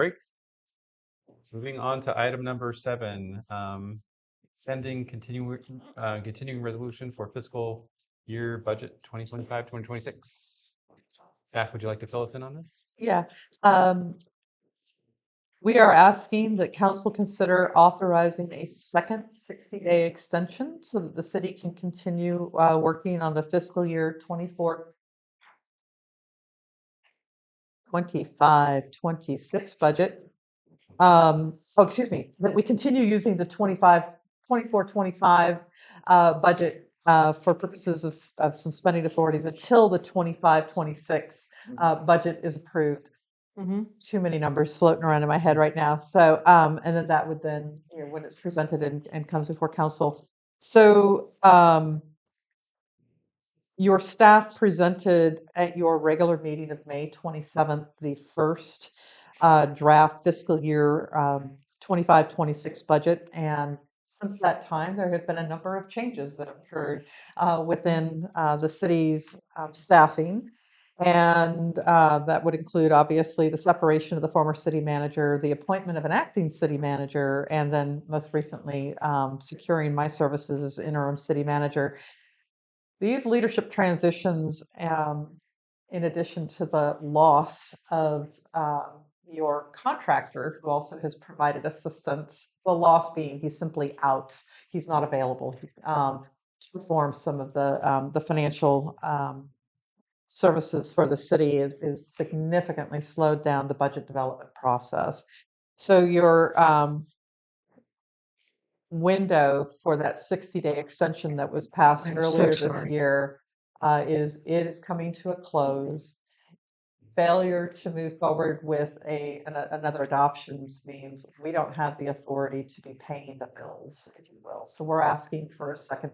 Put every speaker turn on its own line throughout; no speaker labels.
Great. Moving on to item number 7, extending continuing resolution for fiscal year budget 2025-2026. Staff, would you like to fill us in on this?
Yeah. We are asking that council consider authorizing a second 60-day extension so that the city can continue working on the fiscal year 25-26 budget. Excuse me, that we continue using the 24-25 budget for purposes of some spending authorities until the 25-26 budget is approved. Too many numbers floating around in my head right now. So, and then that would then, when it's presented and comes before council. So, your staff presented at your regular meeting of May 27th, the first draft fiscal year 25-26 budget. And since that time, there have been a number of changes that have occurred within the city's staffing. And that would include, obviously, the separation of the former city manager, the appointment of an acting city manager, and then most recently securing my services as interim city manager. These leadership transitions, in addition to the loss of your contractor, who also has provided assistance, the loss being he's simply out, he's not available to perform some of the financial services for the city is significantly slowed down the budget development process. So your window for that 60-day extension that was passed
I'm
earlier
so
this
sorry.
year is coming to a close. Failure to move forward with another adoption means we don't have the authority to be paying the bills, if you will. So we're asking for a second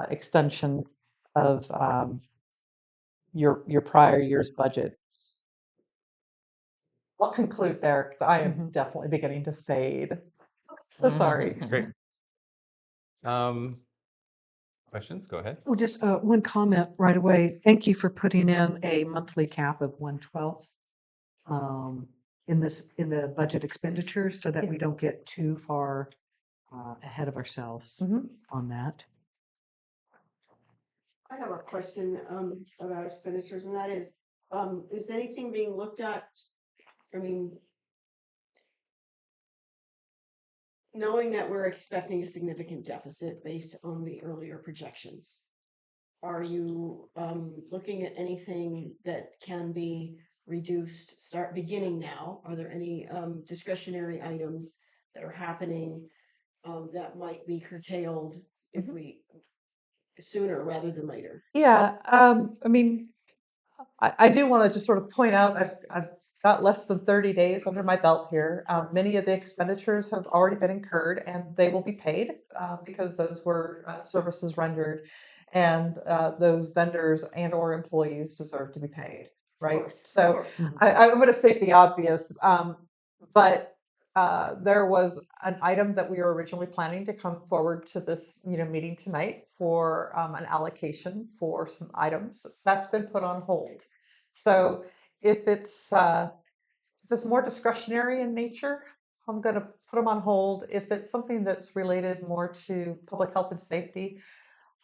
extension of your prior year's budget. I'll conclude there because I am definitely beginning to fade. So sorry.
Great. Questions? Go ahead.
Well, just one comment right away. Thank you for putting in a monthly cap of 1/12 in the budget expenditures so that we don't get too far ahead of ourselves on that.
I have a question about expenditures, and that is anything being looked at? I mean, knowing that we're expecting a significant deficit based on the earlier projections, are you looking at anything that can be reduced, start beginning now? Are there any discretionary items that are happening that might be curtailed if we sooner rather than later?
Yeah, I mean, I do want to just sort of point out I've got less than 30 days under my belt here. Many of the expenditures have already been incurred and they will be paid because those were services rendered, and those vendors and or employees deserve to be paid, right?
course, of
So
course.
I'm going to state the obvious, but there was an item that we were originally planning to come forward to this meeting tonight for an allocation for some items that's been put on hold. So if it's more discretionary in nature, I'm going to put them on hold. If it's something that's related more to public health and safety,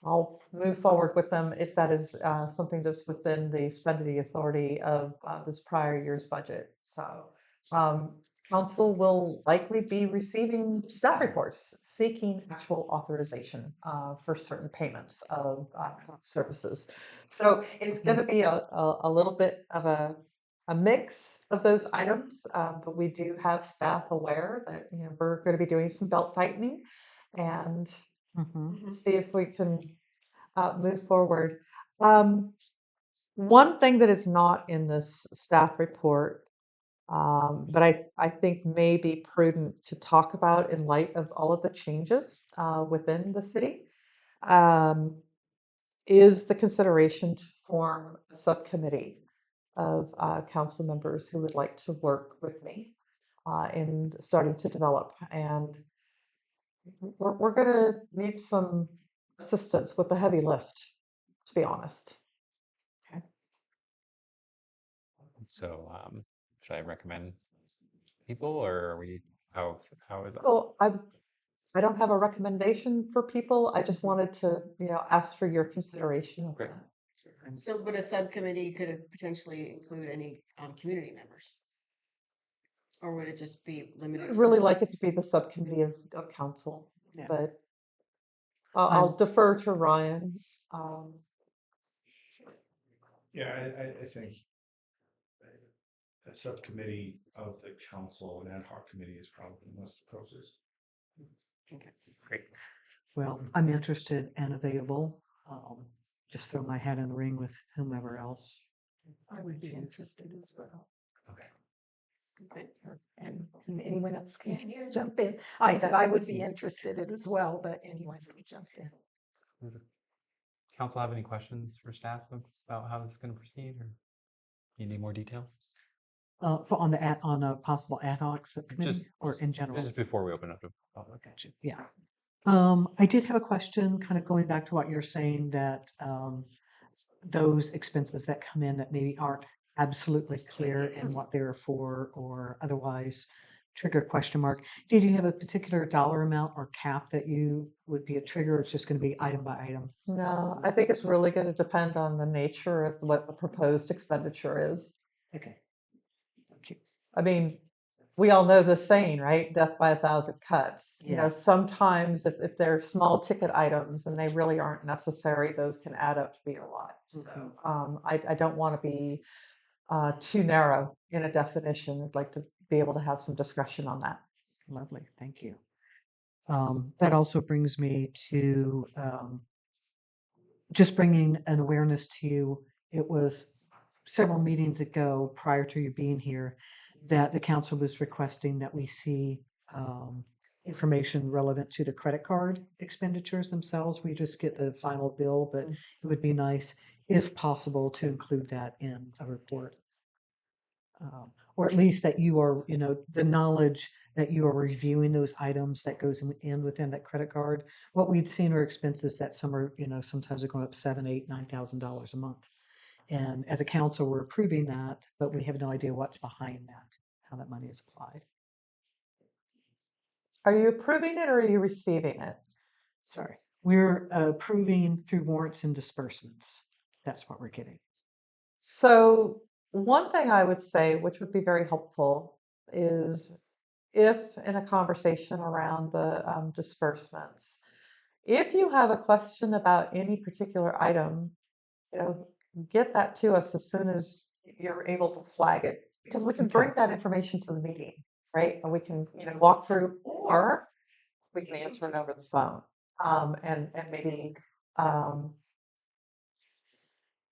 I'll move forward with them if that is something that's within the spending authority of this prior year's budget. So council will likely be receiving staff reports seeking actual authorization for certain payments of services. So it's going to be a little bit of a mix of those items, but we do have staff aware that we're going to be doing some belt tightening and see if we can move forward. One thing that is not in this staff report, but I think may be prudent to talk about in light of all of the changes within the city, is the consideration to form a subcommittee of council members who would like to work with me in starting to develop. And we're going to need some assistance with the heavy lift, to be honest.
So should I recommend people, or are we, how is that?
Well, I don't have a recommendation for people. I just wanted to, ask for your consideration of
Great.
that.
So, but a subcommittee could potentially include any community members? Or would it just be limited?
I'd
to
really like it to
us?
be the subcommittee of council,
Yeah.
but I'll defer to Ryan.
Yeah, I think a subcommittee of the council, an ad hoc committee is probably most appropriate.
Great.
Well, I'm interested and available. Just throw my hat in the ring with whomever else.
I would be interested as well.
Okay.
And anyone else can jump in. I said I would be interested in as well, but anyone can jump in.
Does the council have any questions for staff about how this is going to proceed, or you need more details?
On a possible ad hoc subcommittee or in general?
Just before we open up to public.
Gotcha. Yeah. I did have a question, kind of going back to what you're saying, that those expenses that come in that maybe aren't absolutely clear in what they're for or otherwise trigger question mark. Did you have a particular dollar amount or cap that you would be a trigger? Or it's just going to be item by item?
No, I think it's really going to depend on the nature of what the proposed expenditure is.
Okay. Thank you.
I mean, we all know the saying, right? Death by a thousand cuts.
Yeah.
Sometimes if they're small ticket items and they really aren't necessary, those can add up to be a lot. So I don't want to be too narrow in a definition. I'd like to be able to have some discretion on that.
Lovely. Thank you. That also brings me to just bringing an awareness to you. It was several meetings ago prior to you being here that the council was requesting that we see information relevant to the credit card expenditures themselves. We just get the final bill, but it would be nice, if possible, to include that in a report. Or at least that you are, the knowledge that you are reviewing those items that goes in within that credit card. What we've seen are expenses that some are, sometimes are going up $7,000, $8,000, $9,000 a month. And as a council, we're approving that, but we have no idea what's behind that, how that money is applied.
Are you approving it or are you receiving it?
Sorry. We're approving through warrants and disbursements. That's what we're getting.
So one thing I would say, which would be very helpful, is if in a conversation around the disbursements, if you have a question about any particular item, get that to us as soon as you're able to flag it, because we can bring that information to the meeting, right? And we can, walk through, or we can answer it over the phone, and maybe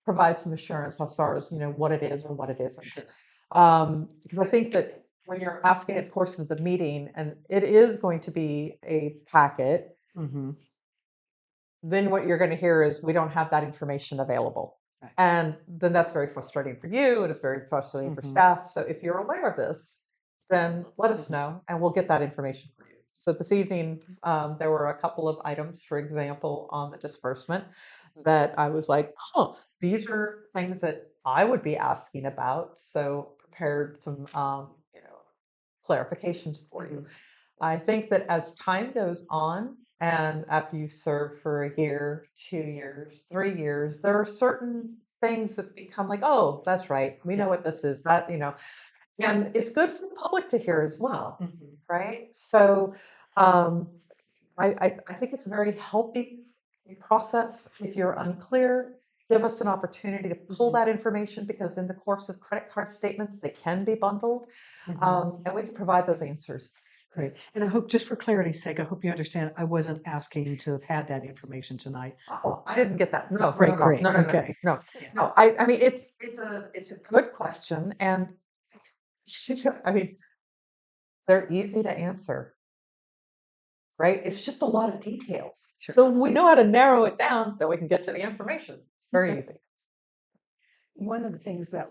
provide some assurance as far as what it is or what it isn't. Because I think that when you're asking at the course of the meeting, and it is going to be a packet, then what you're going to hear is we don't have that information available.
Right.
And then that's very frustrating for you, and it's very frustrating for staff. So if you're aware of this, then let us know and we'll get that information for you. So this evening, there were a couple of items, for example, on the disbursement that I was like, these are things that I would be asking about. So prepared some, clarifications for you. I think that as time goes on, and after you serve for a year, 2 years, 3 years, there are certain things that become like, oh, that's right. We know what this is. That, and it's good for the public to hear as well, right? So I think it's a very healthy process. If you're unclear, give us an opportunity to pull that information, because in the course of credit card statements, they can be bundled, and we can provide those answers.
Great. And I hope, just for clarity's sake, I hope you understand, I wasn't asking to have had that information tonight.
Oh, I didn't get that. No,
Great,
no,
great.
no, no, no,
Okay.
no, no. I mean, it's a good question, and I mean, they're easy to answer, right? It's just a lot of details.
Sure.
So we know how to narrow it down, that we can get to the information. It's very easy.
One of the things that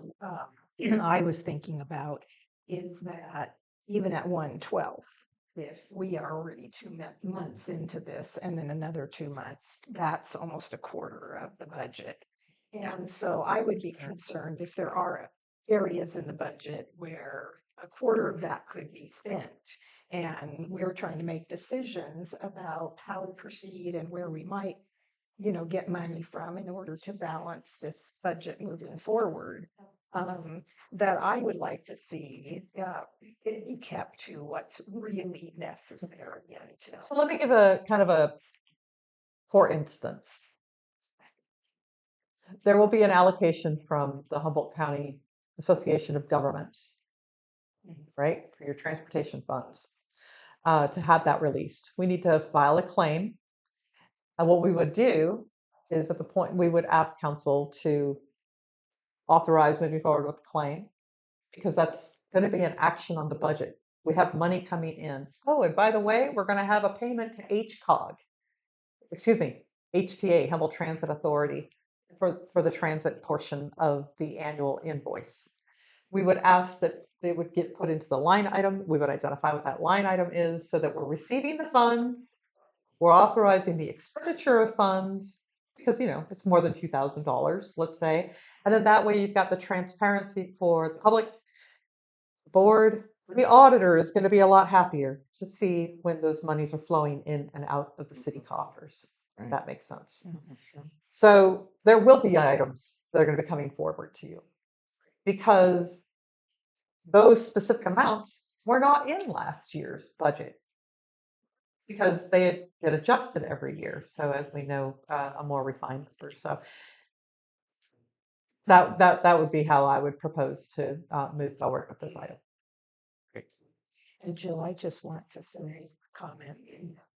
I was thinking about is that even at 1/12, if we are already 2 months into this and then another 2 months, that's almost a quarter of the budget. And so I would be concerned if there are areas in the budget where a quarter of that could be spent. And we're trying to make decisions about how to proceed and where we might, get money from in order to balance this budget moving forward. That I would like to see it be kept to what's really necessary.
So let me give a kind of a, for instance, there will be an allocation from the Humboldt County Association of Governments, right, for your transportation funds, to have that released. We need to file a claim. And what we would do is at the point, we would ask council to authorize moving forward with the claim, because that's going to be an action on the budget. We have money coming in. Oh, and by the way, we're going to have a payment to HCOG, excuse me, HTA, Humboldt Transit Authority, for the transit portion of the annual invoice. We would ask that they would get put into the line item. We would identify what that line item is so that we're receiving the funds, we're authorizing the expenditure of funds, because it's more than $2,000, let's say. And then that way you've got the transparency for the public, board. The auditor is going to be a lot happier to see when those monies are flowing in and out of the city coffers. If that makes sense. So there will be items that are going to be coming forward to you, because those specific amounts were not in last year's budget, because they get adjusted every year. So as we know, a more refined number. So that would be how I would propose to move forward with this item.
And Jill, I just want to say, comment,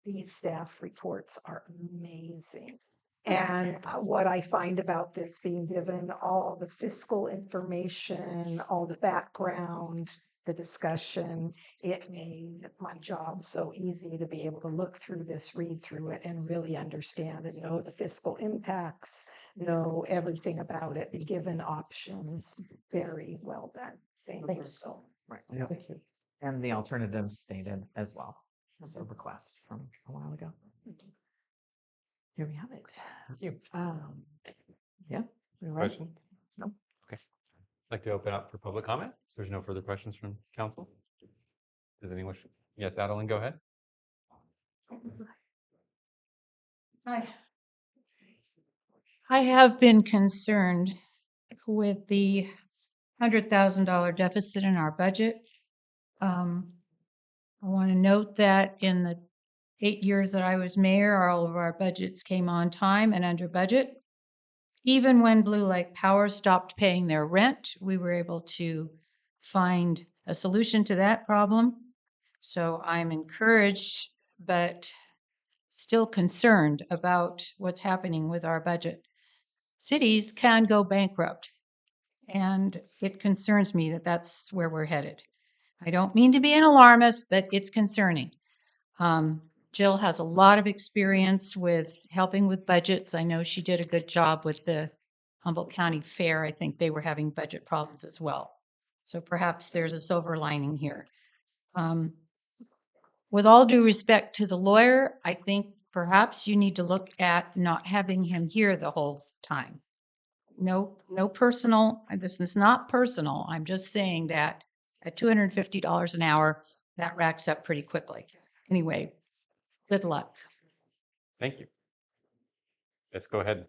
these staff reports are amazing. And what I find about this, being given all the fiscal information, all the background, the discussion, it made my job so easy to be able to look through this, read through it, and really understand and know the fiscal impacts, know everything about it, be given options. Very well done. Thank you so much.
Right.
Thank you.
And the alternatives stated as well. So request from a while ago. Here we have it.
Thank you.
Yeah. we ready?
Questions?
No.
Okay. I'd like to open up for public comment. If there's no further questions from council. Does anyone? Yes, Adeline, go ahead.
Hi.
I have been concerned with the $100,000 deficit in our budget. I want to note that in the 8 years that I was mayor, all of our budgets came on time and under budget. Even when Blue Lake Power stopped paying their rent, we were able to find a solution to that problem. So I'm encouraged, but still concerned about what's happening with our budget. Cities can go bankrupt, and it concerns me that that's where we're headed. I don't mean to be an alarmist, but it's concerning. Jill has a lot of experience with helping with budgets. I know she did a good job with the Humboldt County Fair. I think they were having budget problems as well. So perhaps there's a silver lining here. With all due respect to the lawyer, I think perhaps you need to look at not having him here the whole time. No personal, this is not personal. I'm just saying that at $250 an hour, that racks up pretty quickly. Anyway, good luck.
Thank you. Let's go ahead.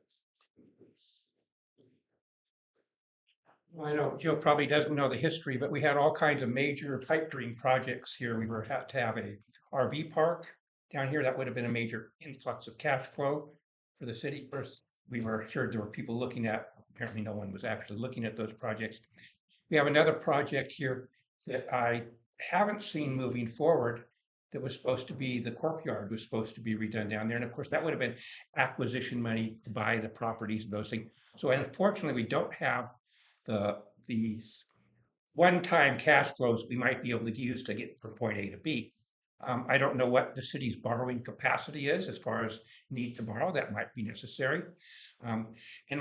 I know Jill probably doesn't know the history, but we had all kinds of major pipe dream projects here. We had to have a RV park down here. That would have been a major influx of cash flow for the city. First, we were sure there were people looking at, apparently no one was actually looking at those projects. We have another project here that I haven't seen moving forward that was supposed to be, the courtyard was supposed to be redone down there. And of course, that would have been acquisition money to buy the properties and those things. So unfortunately, we don't have these one-time cash flows we might be able to use to get from point A to B. I don't know what the city's borrowing capacity is as far as need to borrow. That might be necessary. And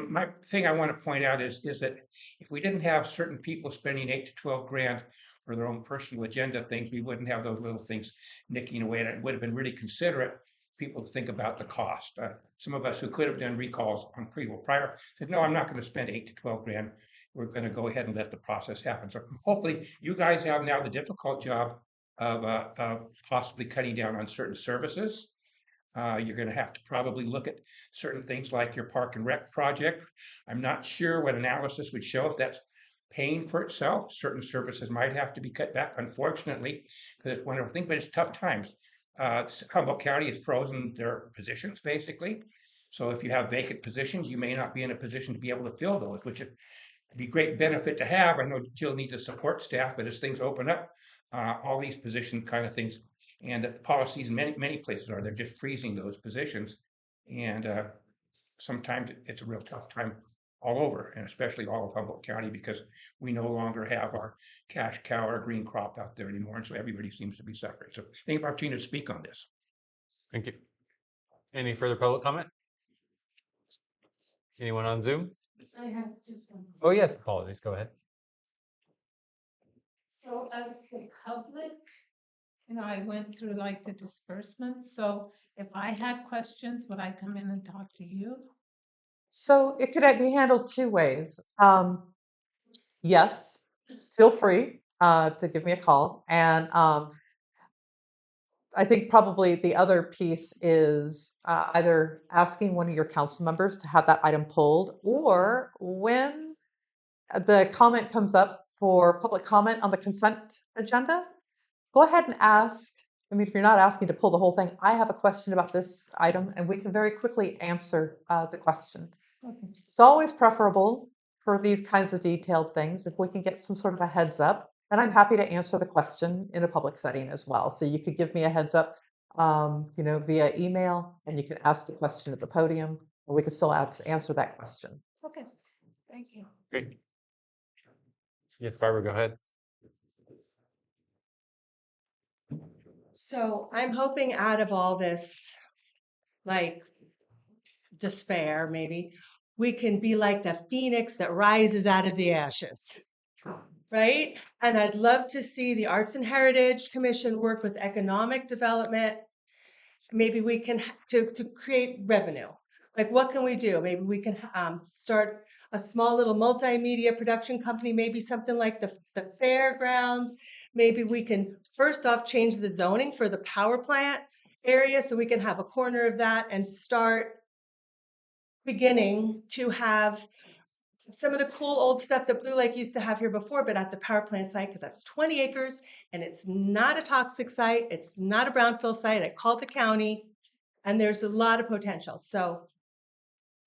my thing I want to point out is that if we didn't have certain people spending 8 to 12 grand for their own personal agenda things, we wouldn't have those little things nicking away. And it would have been really considerate people to think about the cost. Some of us who could have done recalls on prior said, no, I'm not going to spend 8 to 12 grand we're gonna go ahead and let the process happen. So hopefully you guys have now the difficult job of possibly cutting down on certain services. You're gonna have to probably look at certain things like your park and rec project. I'm not sure what analysis would show if that's paying for itself. Certain services might have to be cut back, unfortunately, because it's one of the things, but it's tough times. Humboldt County has frozen their positions, basically. So if you have vacant positions, you may not be in a position to be able to fill those, which would be great benefit to have. I know Jill needs a support staff, but as things open up, all these position kind of things, and the policies in many places are, they're just freezing those positions. And sometimes it's a real tough time all over, and especially all of Humboldt County, because we no longer have our cash cow or green crop out there anymore. And so everybody seems to be suffering. So thank you, opportunity to speak on this.
Thank you. Any further public comment? Anyone on Zoom?
I have just one.
Oh, yes, apologies. Go ahead.
So as the public, I went through like the disbursements, so if I had questions, would I come in and talk to you?
So it could be handled two ways. Yes, feel free to give me a call. And I think probably the other piece is either asking one of your council members to have that item pulled, or when the comment comes up for public comment on the consent agenda, go ahead and ask. I mean, if you're not asking to pull the whole thing, I have a question about this item, and we can very quickly answer the question.
Okay.
It's always preferable for these kinds of detailed things if we can get some sort of a heads up. And I'm happy to answer the question in a public setting as well. So you could give me a heads up, via email, and you can ask the question at the podium, or we can still answer that question.
Okay, thank you.
Great. Yes, Barbara, go ahead.
So I'm hoping out of all this, like despair, maybe, we can be like the phoenix that rises out of the ashes, right? And I'd love to see the Arts and Heritage Commission work with economic development. Maybe we can to create revenue. Like, what can we do? Maybe we can start a small little multimedia production company, maybe something like the fairgrounds. Maybe we can first off change the zoning for the power plant area so we can have a corner of that and start beginning to have some of the cool old stuff that Blue Lake used to have here before, but at the power plant site, because that's 20 acres and it's not a toxic site. It's not a brownfield site. I called the county and there's a lot of potential. So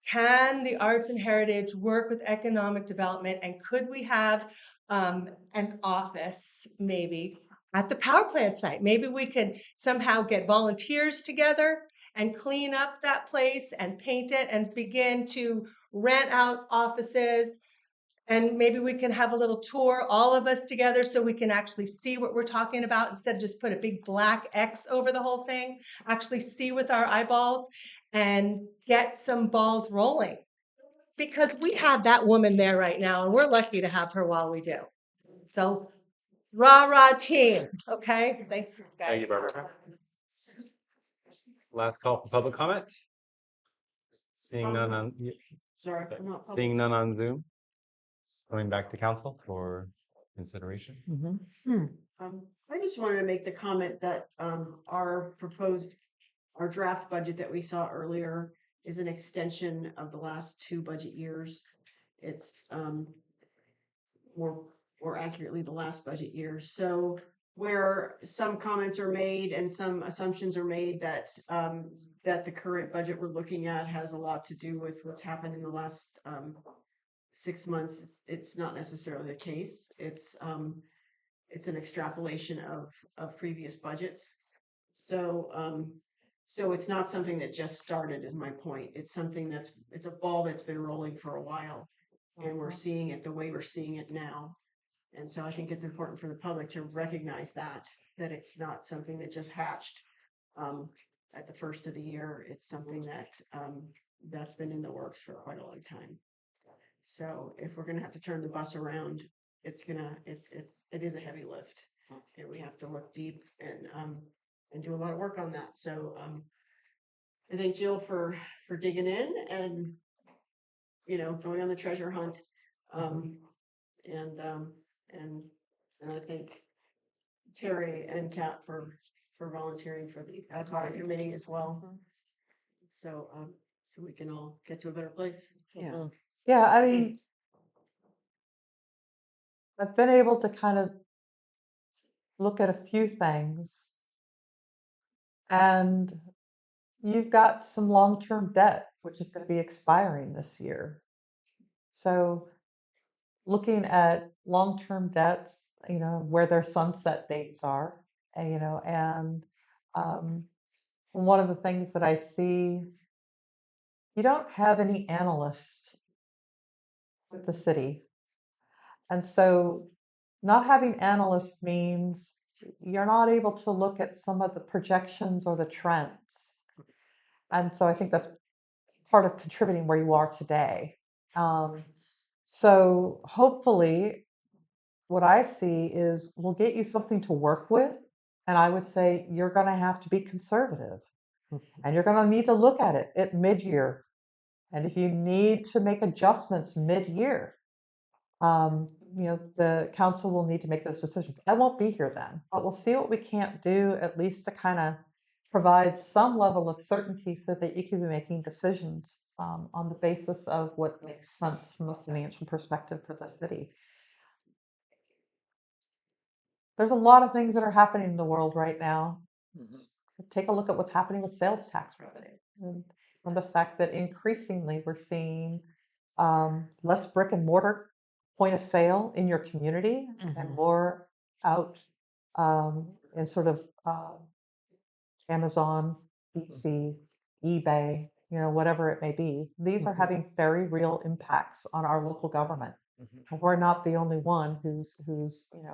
can the Arts and Heritage work with economic development, and could we have an office maybe at the power plant site? Maybe we could somehow get volunteers together and clean up that place and paint it and begin to rent out offices. And maybe we can have a little tour, all of us together, so we can actually see what we're talking about instead of just put a big black X over the whole thing. Actually see with our eyeballs and get some balls rolling. Because we have that woman there right now, and we're lucky to have her while we do. So, rah, rah, team. Okay, thanks, guys.
Thank you, Barbara. Last call for public comment. Seeing none on,
Sorry, I'm not public.
seeing none on Zoom. Going back to council for consideration.
I just wanted to make the comment that our draft budget that we saw earlier is an extension of the last 2 budget years. It's more accurately the last budget year. So where some comments are made and some assumptions are made that that the current budget we're looking at has a lot to do with what's happened in the last 6 months, it's not necessarily the case. It's an extrapolation of previous budgets. So so it's not something that just started, is my point. It's something it's a ball that's been rolling for a while, and we're seeing it the way we're seeing it now. And so I think it's important for the public to recognize that it's not something that just hatched at the first of the year. It's something that that's been in the works for quite a long time. So if we're gonna have to turn the bus around, it is a heavy lift, and we have to look deep and do a lot of work on that. So I thank Jill for digging in and going on the treasure hunt. And, and, and I thank Terry and Kat for volunteering for the ad hoc committee as well. So, so we can all get to a better place.
Yeah.
Yeah, I mean, I've been able to kind of look at a few things, and you've got some long-term debt, which is going to be expiring this year. So looking at long-term debts, where their sunset dates are, and um, one of the things that I see, you don't have any analysts with the city. And so not having analysts means you're not able to look at some of the projections or the trends. And so I think that's part of contributing where you are today. So hopefully, what I see is we'll get you something to work with. And I would say you're going to have to be conservative and you're going to need to look at it at mid-year. And if you need to make adjustments mid-year, the council will need to make those decisions. I won't be here then, but we'll see what we can't do, at least to kind of provide some level of certainty so that you can be making decisions on the basis of what makes sense from a financial perspective for the city. There's a lot of things that are happening in the world right now. Take a look at what's happening with sales tax revenue and the fact that increasingly we're seeing less brick and mortar point of sale in your community and more out in sort of Amazon, Etsy, eBay, whatever it may be. These are having very real impacts on our local government. We're not the only one who's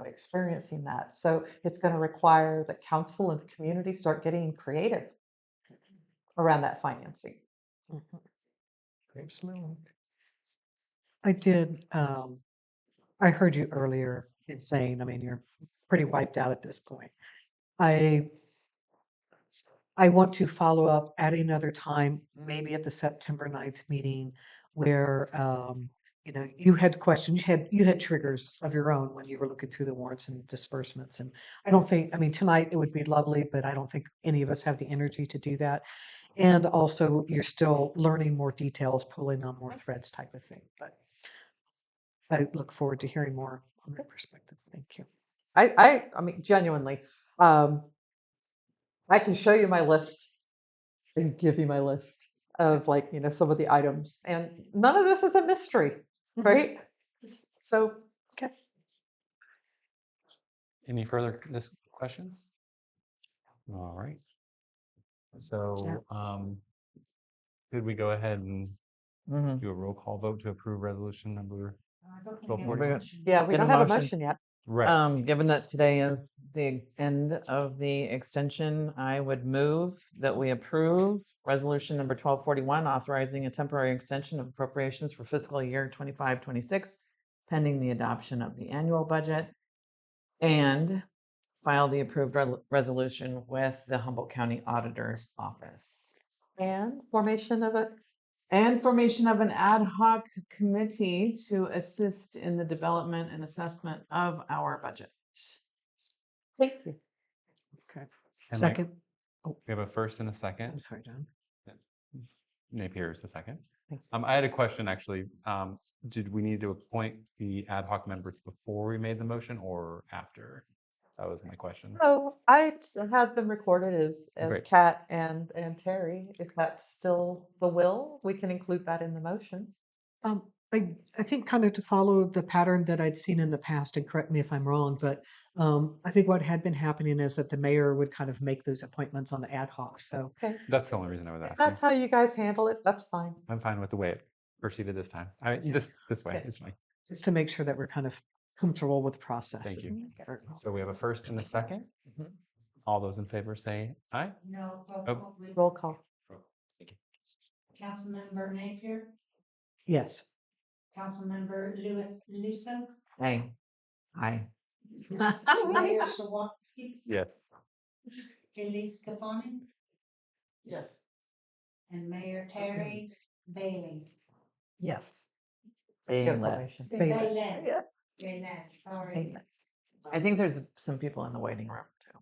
experiencing that. So it's going to require that council and the community start getting creative around that financing.
Absolutely. I did, I heard you earlier in saying, I mean, you're pretty wiped out at this point. I want to follow up at another time, maybe at the September 9th meeting, where, you had questions, you had triggers of your own when you were looking through the warrants and disbursements. And I mean, tonight it would be lovely, but I don't think any of us have the energy to do that. And also, you're still learning more details, pulling on more threads type of thing. But I look forward to hearing more on your perspective. Thank you.
I mean, genuinely, I can show you my list and give you my list of some of the items, and none of this is a mystery, right? So, okay.
Any further questions? All right. So, could we go ahead and do a roll call vote to approve resolution number 1241?
Yeah, we
Get a
don't have a
motion.
motion yet.
Right.
Given that today is the end of the extension, I would move that we approve resolution number 1241, authorizing a temporary extension of appropriations for fiscal year 25-26, pending the adoption of the annual budget, and file the approved resolution with the Humboldt County Auditor's Office.
And formation of a
And formation of an ad hoc committee to assist in the development and assessment of our budget.
thank you.
Okay.
And
Second.
We have a first and a second.
I'm sorry, John.
Napier is the second.
Thank
I had a question actually. Did we need to appoint the ad hoc members before we made the motion or after? That was my question.
So I had them recorded as
Great.
Kat and Terry. If that's still the will, we can include that in the motion.
I think kind of to follow the pattern that I'd seen in the past, and correct me if I'm wrong, but I think what had been happening is that the mayor would kind of make those appointments on the ad hoc. So
Okay.
That's the only reason I was
If
asking.
that's how you guys handle it, that's fine.
I'm fine with the way it proceeded this time. This way
Okay.
is fine.
just to make sure that we're kind of comfortable with the process.
Thank you.
Very well.
So we have a first and a second. All those in favor say aye.
No,
Oh.
Roll call.
Thank you.
Councilmember Napier,
Yes.
Councilmember Lewis Lusso,
Aye.
Mayor Sawatsky,
Yes.
Elise Scafani,
Yes.
and Mayor Terry Bailey.
Yes.
Bailiff.
Information.
Bayless. Yes, sorry.
I think there's some people in the waiting room too.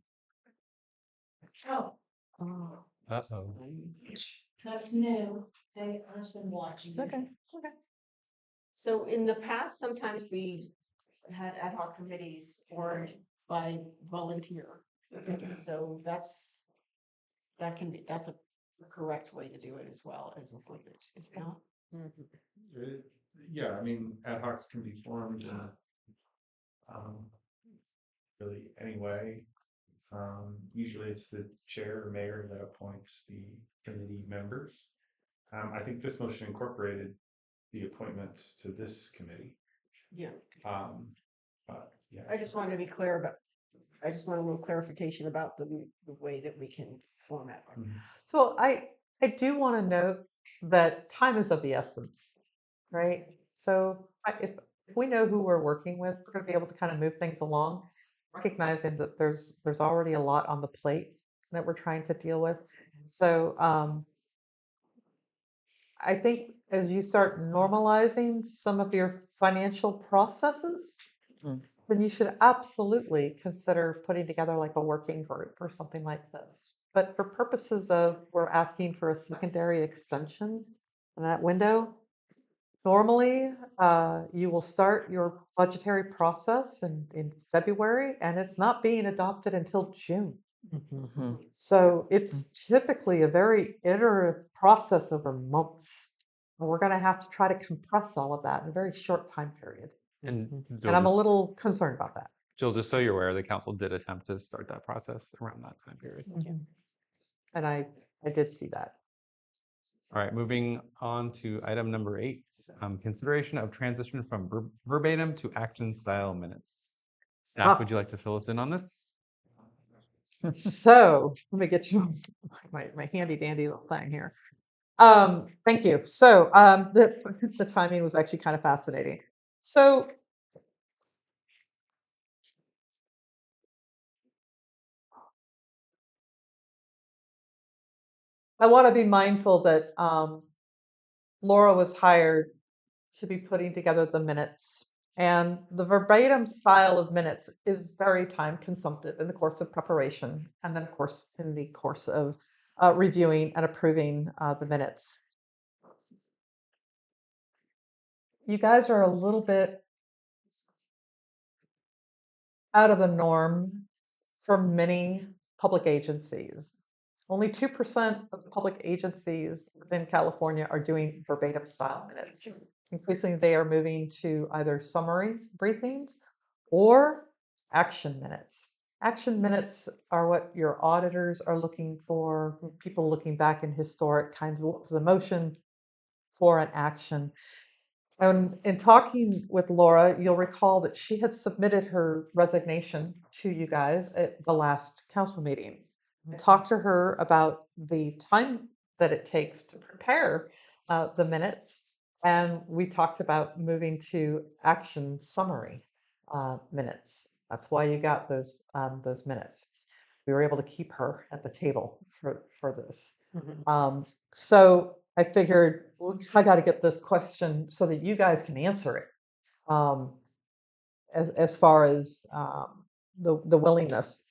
Oh,
Uh-oh.
that's new. They must have been watching.
Okay.
So in the past, sometimes we had ad hoc committees formed by volunteer. So that's a correct way to do it as well as appointment, is it not?
Yeah, I mean, ad hocs can be formed in really any way. Usually it's the chair or mayor that appoints the committee members. I think this motion incorporated the appointments to this committee.
Yeah,
But yeah.
I just wanted to be clear about, I just want a little clarification about the way that we can format.
Mhm.
So I do want to note that time is of the essence, right? So if we know who we're working with, we're going to be able to kind of move things along, recognizing that there's already a lot on the plate that we're trying to deal with. So I think as you start normalizing some of your financial processes,
Mm.
then you should absolutely consider putting together like a working group or something like this. But for purposes of we're asking for a secondary extension in that window, normally you will start your budgetary process in February and it's not being adopted until June.
Mhm.
So it's typically a very iterative process over months. And we're going to have to try to compress all of that in a very short time period.
And
And I'm a little concerned about that.
Jill, just so you're aware, the council did attempt to start that process around that time period.
And I did see that.
All right, moving on to item number 8, consideration of transition from verbatim to action style minutes. Staff, would you like to fill us in on this?
So let me get you my handy dandy little thing here. Thank you. So the timing was actually kind of fascinating. So I want to be mindful that Laura was hired to be putting together the minutes. And the verbatim style of minutes is very time consumptive in the course of preparation, and then, of course, in the course of reviewing and approving the minutes. You guys are a little bit out of the norm for many public agencies. Only 2% of the public agencies within California are doing verbatim style minutes. Increasingly, they are moving to either summary briefings or action minutes. Action minutes are what your auditors are looking for, people looking back in historic kinds of what was the motion for an action. And in talking with Laura, you'll recall that she had submitted her resignation to you guys at the last council meeting. I talked to her about the time that it takes to prepare the minutes, and we talked about moving to action summary minutes. That's why you got those minutes. We were able to keep her at the table for this. So I figured, well, I got to get this question so that you guys can answer it. As far as the willingness.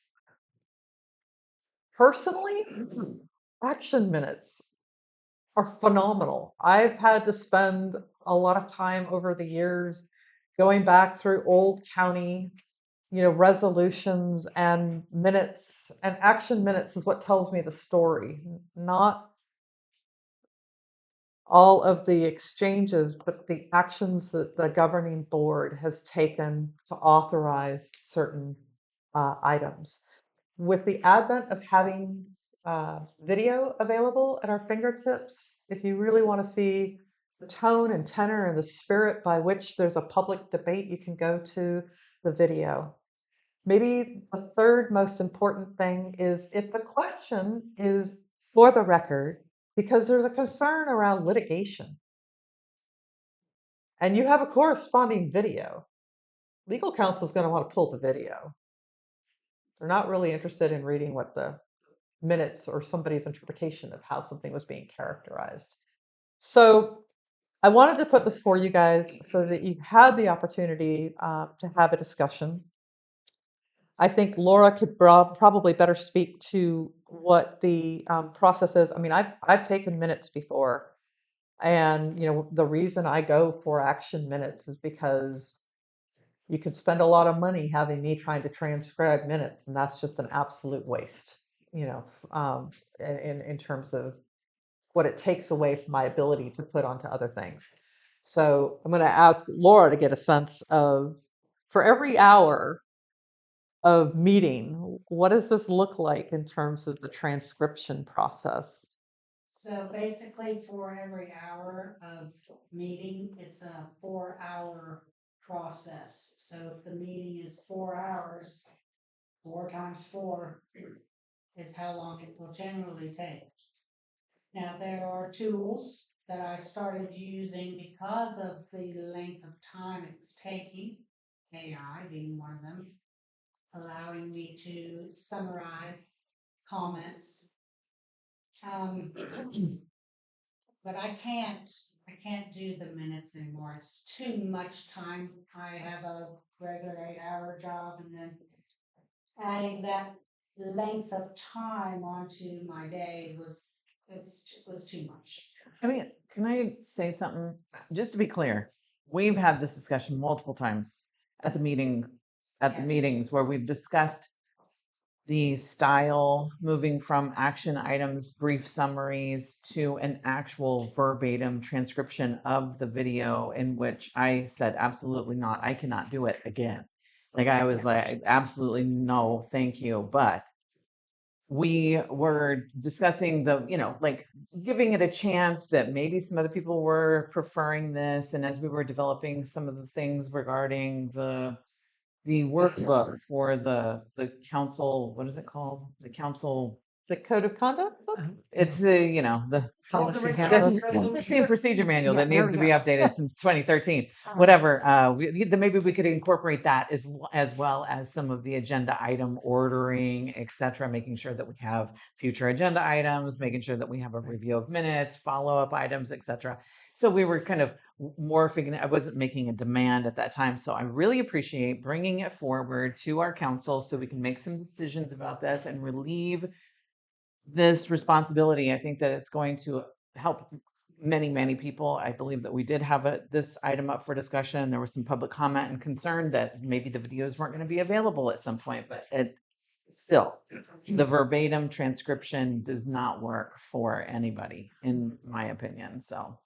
Personally, action minutes are phenomenal. I've had to spend a lot of time over the years going back through old county, resolutions and minutes, and action minutes is what tells me the story, not all of the exchanges, but the actions that the governing board has taken to authorize certain items. With the advent of having video available at our fingertips, if you really want to see the tone and tenor and the spirit by which there's a public debate, you can go to the video. Maybe the third most important thing is if the question is for the record, because there's a concern around litigation, and you have a corresponding video, legal counsel is going to want to pull the video. They're not really interested in reading what the minutes or somebody's interpretation of how something was being characterized. So I wanted to put this for you guys so that you had the opportunity to have a discussion. I think Laura could probably better speak to what the process is. I mean, I've taken minutes before, and the reason I go for action minutes is because you could spend a lot of money having me trying to transcribe minutes, and that's just an absolute waste. In terms of what it takes away from my ability to put onto other things. So I'm going to ask Laura to get a sense of, for every hour of meeting, what does this look like in terms of the transcription process?
So basically, for every hour of meeting, it's a 4-hour process. So if the meeting is 4 hours, 4 times 4 is how long it will generally take. Now, there are tools that I started using because of the length of time it was taking, AI being one of them, allowing me to summarize comments. But I can't do the minutes anymore. It's too much time. I have a regular 8-hour job, and then adding that length of time onto my day was too much.
I mean, can I say something? Just to be clear, we've had this discussion multiple times at the
Yes.
meetings where we've discussed the style moving from action items, brief summaries to an actual verbatim transcription of the video, in which I said, absolutely not. I cannot do it again. Like, I was like, absolutely no, thank you. But we were discussing like giving it a chance that maybe some other people were preferring this. And as we were developing some of the things regarding the workbook for the council, what is it called? The council.
The code of conduct book?
It's the
Policy handbook.
policy and procedure manual
Yeah,
that
there
needs
we
to be
go.
updated since 2013. Whatever. Maybe we could incorporate that as well as some of the agenda item ordering, etc. Making sure that we have future agenda items, making sure that we have a review of minutes, follow-up items, etc. So we were kind of morphing. I wasn't making a demand at that time. So I really appreciate bringing it forward to our council so we can make some decisions about this and relieve this responsibility. I think that it's going to help many, many people. I believe that we did have this item up for discussion. There was some public comment and concern that maybe the videos weren't going to be available at some point, but still, the verbatim transcription does not work for anybody, in my opinion. So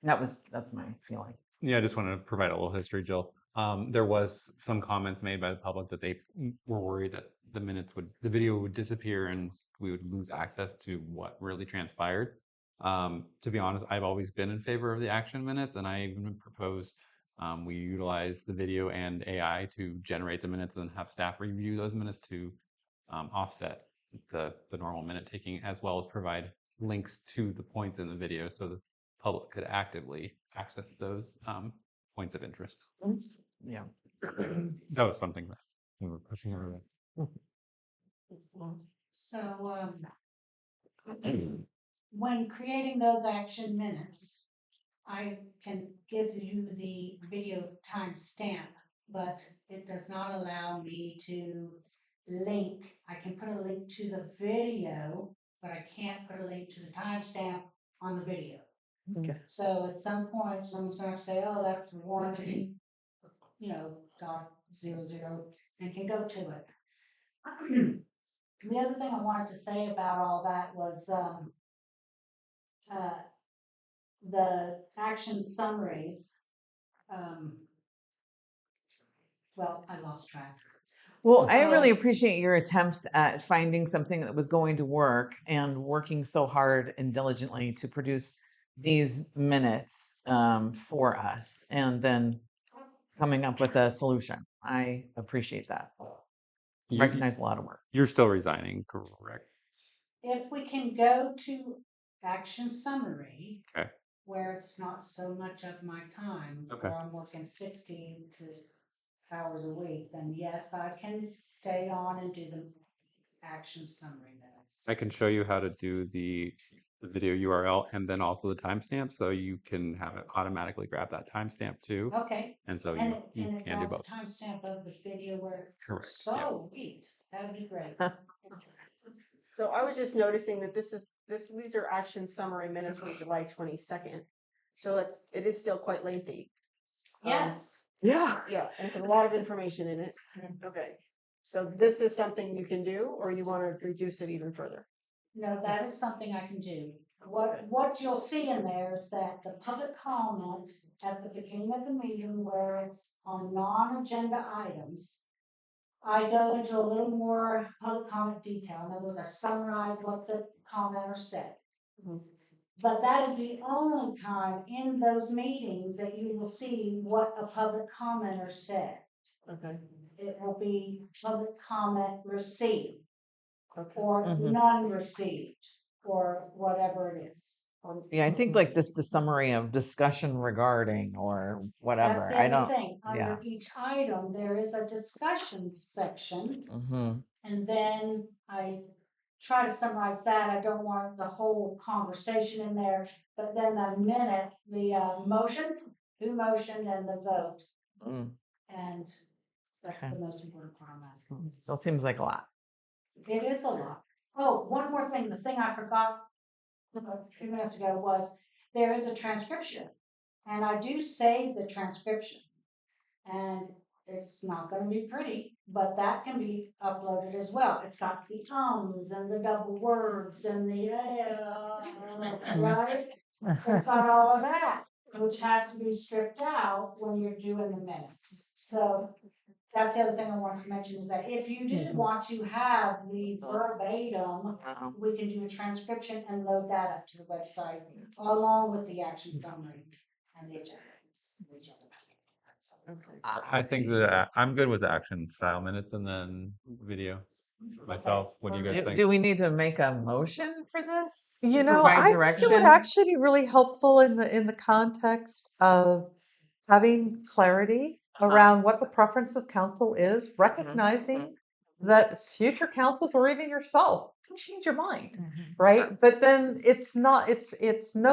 that's my feeling.
Yeah, I just wanted to provide a little history, Jill. There was some comments made by the public that they were worried that the video would disappear and we would lose access to what really transpired. To be honest, I've always been in favor of the action minutes, and I even proposed we utilize the video and AI to generate the minutes and have staff review those minutes to offset the normal minute taking, as well as provide links to the points in the video so the public could actively access those points of interest.
Yeah.
That was something that we were pushing over.
So when creating those action minutes, I can give you the video timestamp, but it does not allow me to link. I can put a link to the video, but I can't put a link to the timestamp on the video.
Okay.
So at some point, someone's going to say, "Oh, that's one, .00," and can go to it. The other thing I wanted to say about all that was the action summaries. Well, I lost track.
Well, I really appreciate your attempts at finding something that was going to work and working so hard and diligently to produce these minutes for us, and then coming up with a solution. I appreciate that. Recognize a lot of work.
You're still resigning, correct?
If we can go to action summary,
Okay.
where it's not so much of my time,
Okay.
where I'm working 60 hours a week, then yes, I can stay on and do them.
action summary minutes.
I can show you how to do the video URL and then also the timestamp, so you can have it automatically grab that timestamp too.
Okay,
And so
and
you
it
can do
grabs a
both.
timestamp of the video where,
Correct. Yeah.
so neat, that would be great.
So I was just noticing that these are action summary minutes from July 22nd. So it is still quite lengthy.
Yes.
Yeah.
Yeah, and there's a lot of information in it. Okay. So this is something you can do, or you want to reduce it even further?
No, that is something I can do.
Okay.
What you'll see in there is that the public comment at the beginning of the meeting where it's on non-agenda items, I go into a little more public comment detail. In other words, I summarize what the commenter said.
Mhm.
But that is the only time in those meetings that you will see what a public commenter said.
Okay.
It will be public comment received
Okay.
or
Mhm.
none received or whatever it is.
Yeah, I think like just the summary of discussion regarding or
That's
whatever.
the
I
other
don't.
thing.
Yeah.
Under each item, there is a discussion section.
Mm-hmm.
And then I try to summarize that. I don't want the whole conversation in there, but then the minute, the motion, who motioned and the vote.
Mm.
And that's
Okay.
the most important part on that.
Still seems like a lot.
It is a lot. Oh, one more thing. The thing I forgot a few minutes ago was there is a transcription. And I do save the transcription. And it's not going to be pretty, but that can be uploaded as well. It's got the ums and the double words and the right? It's got all of that, which has to be stripped out when you're doing the minutes. So that's the other thing I wanted to mention is that if you do want to have the verbatim, we can do a transcription and load that up to the website along with the action summary and the agenda.
Okay.
I think that I'm good with the action style minutes and then video myself. What do you guys think?
Do we need to make a motion for this?
You
To
know,
provide
I think it would
direction?
actually be really helpful in the context of having clarity around what the preference of council is, recognizing that future councils or even yourself can change your mind, right? But then it's no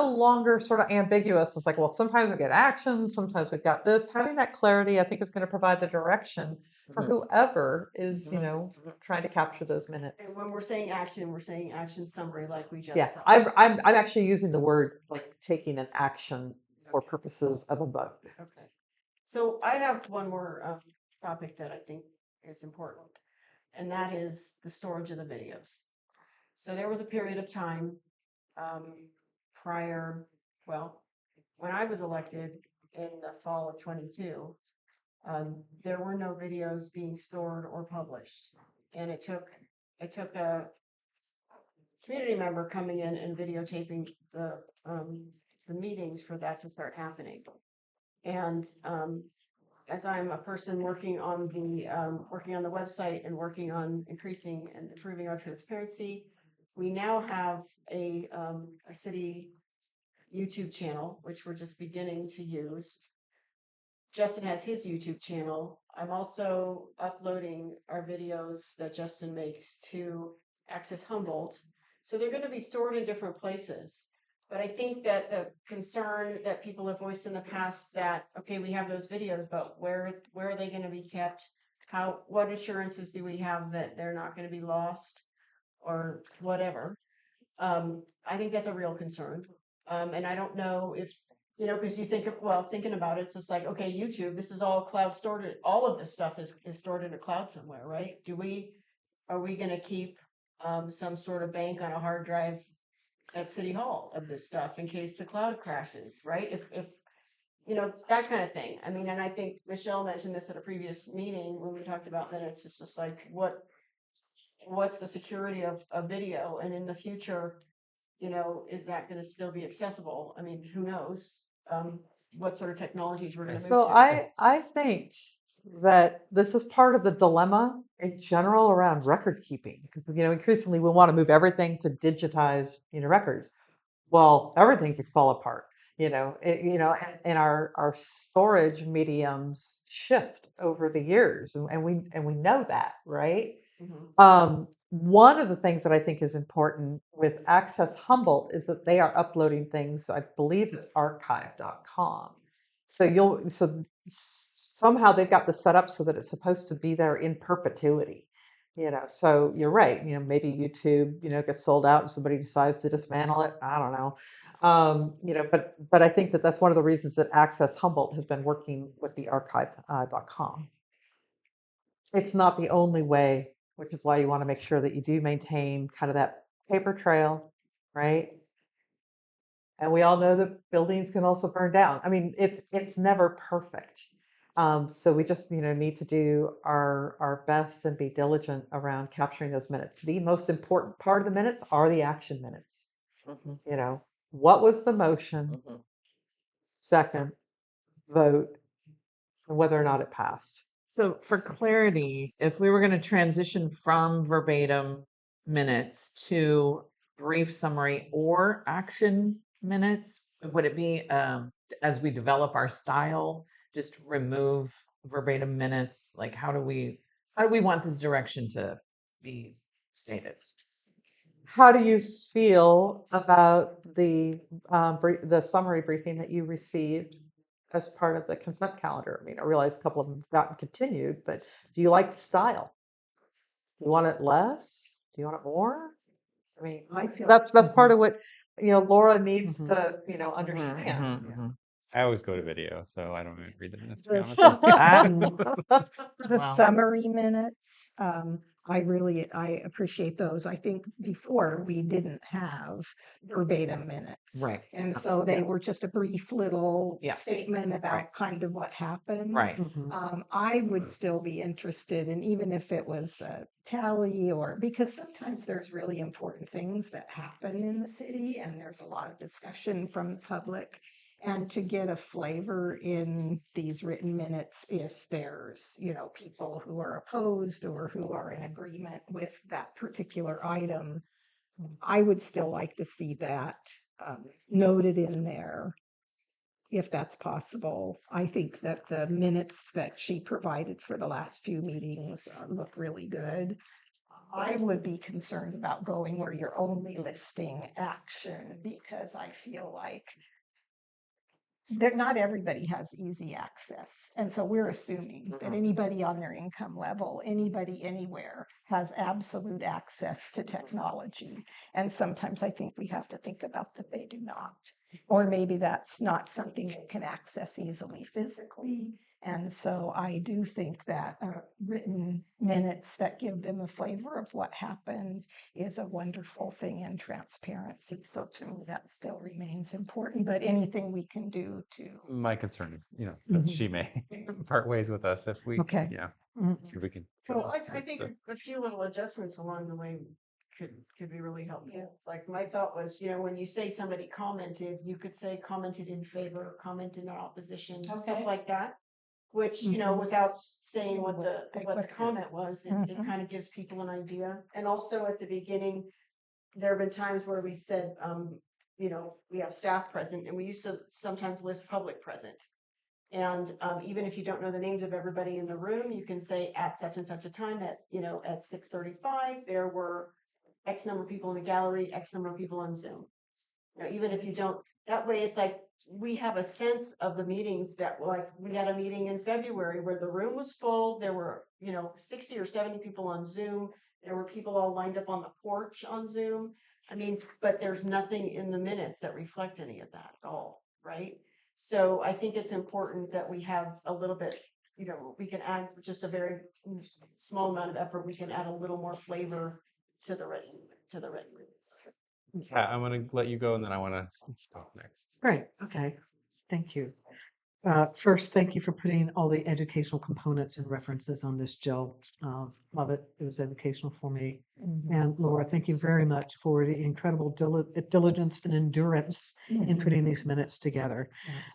longer sort of ambiguous. It's like, well, sometimes we get action, sometimes we've got this. Having that clarity, I think, is going to provide the direction for whoever is, trying to capture those minutes.
And when we're saying action summary, like we just
Yeah,
saw.
I'm actually using the word like taking an action for purposes of a vote.
Okay. So I have one more topic that I think is important, and that is the storage of the videos. So there was a period of time prior, well, when I was elected in the fall of 22, there were no videos being stored or published, and it took a community member coming in and videotaping the meetings for that to start happening. And as I'm a person working on the website and working on increasing and improving our transparency, we now have a city YouTube channel, which we're just beginning to use. Justin has his YouTube channel. I'm also uploading our videos that Justin makes to Access Humboldt. So they're going to be stored in different places. But I think that the concern that people have voiced in the past that, okay, we have those videos, but where are they going to be kept? What assurances do we have that they're not going to be lost or whatever? I think that's a real concern. And I don't know if, because you think thinking about it, it's just like, okay, YouTube, this is all cloud stored. All of this stuff is stored in a cloud somewhere, right? Are we going to keep some sort of bank on a hard drive at City Hall of this stuff in case the cloud crashes, right? If that kind of thing. I mean, and I think Michelle mentioned this at a previous meeting when we talked about minutes. It's just like, what's the security of a video? And in the future, is that going to still be accessible? I mean, who knows what sort of technologies we're going to move
So
to.
I think that this is part of the dilemma in general around record keeping because increasingly we want to move everything to digitized records. Well, everything could fall apart, and our storage mediums shift over the years, and we know that, right? One of the things that I think is important with Access Humboldt is that they are uploading things, I believe it's archive.com. So somehow they've got this set up so that it's supposed to be there in perpetuity. So you're right, maybe YouTube, gets sold out and somebody decides to dismantle it. I don't know. But I think that that's one of the reasons that Access Humboldt has been working with the archive.com. It's not the only way, which is why you want to make sure that you do maintain kind of that paper trail, right? And we all know that buildings can also burn down. I mean, it's never perfect. So we just need to do our best and be diligent around capturing those minutes. The most important part of the minutes are the action minutes. What was the motion? Second, vote, and whether or not it passed.
So for clarity, if we were going to transition from verbatim minutes to brief summary or action minutes, would it be as we develop our style, just remove verbatim minutes? Like how do we want this direction to be stated?
How do you feel about the summary briefing that you received as part of the consent calendar? I mean, I realize a couple of them gotten continued, but do you like the style? Do you want it less? Do you want it more? I mean,
I feel
that's part of what Laura needs to understand.
I always go to video, so I don't even read the minutes, to be
the,
honest.
the summary minutes. I appreciate those. I think before we didn't have verbatim minutes.
Right.
And so they were just a brief little
Yeah.
statement about kind of what happened.
Right.
I would still be interested in, even if it was a tally, or because sometimes there's really important things that happen in the city and there's a lot of discussion from the public. And to get a flavor in these written minutes, if there's, people who are opposed or who are in agreement with that particular item, I would still like to see that noted in there, if that's possible. I think that the minutes that she provided for the last few meetings look really good. I would be concerned about going where you're only listing action, because I feel like not everybody has easy access. And so we're assuming that anybody on their income level, anybody anywhere, has absolute access to technology. And sometimes I think we have to think about that they do not. Or maybe that's not something they can access easily physically. And so I do think that written minutes that give them a flavor of what happened is a wonderful thing in transparency. So to me, that still remains important, but anything we can do to.
My concern is, that she may part ways with us if we,
Okay.
if we can.
Well, I think a few little adjustments along the way could be really helpful.
Yeah.
Like my thought was, when you say somebody commented, you could say commented in favor, commented in opposition, stuff
Okay.
like that. Which, without saying what the comment was, it kind of gives people an idea. And also at the beginning, there have been times where we said, we have staff present, and we used to sometimes list public present. And even if you don't know the names of everybody in the room, you can say at such and such a time at 6:35, there were X number of people in the gallery, X number of people on Zoom. Even if you don't, that way it's like we have a sense of the meetings that, like, we had a meeting in February where the room was full. There were, 60 or 70 people on Zoom. There were people all lined up on the porch on Zoom. I mean, but there's nothing in the minutes that reflect any of that at all, right? So I think it's important that we have a little bit, we can add just a very small amount of effort. We can add a little more flavor to the written minutes.
Yeah, I'm going to let you go and then I want to talk next.
Great. Okay. Thank you. First, thank you for putting all the educational components and references on this, Jill. Love it. It was educational for me. And Laura, thank you very much for the incredible diligence and endurance in putting these minutes together.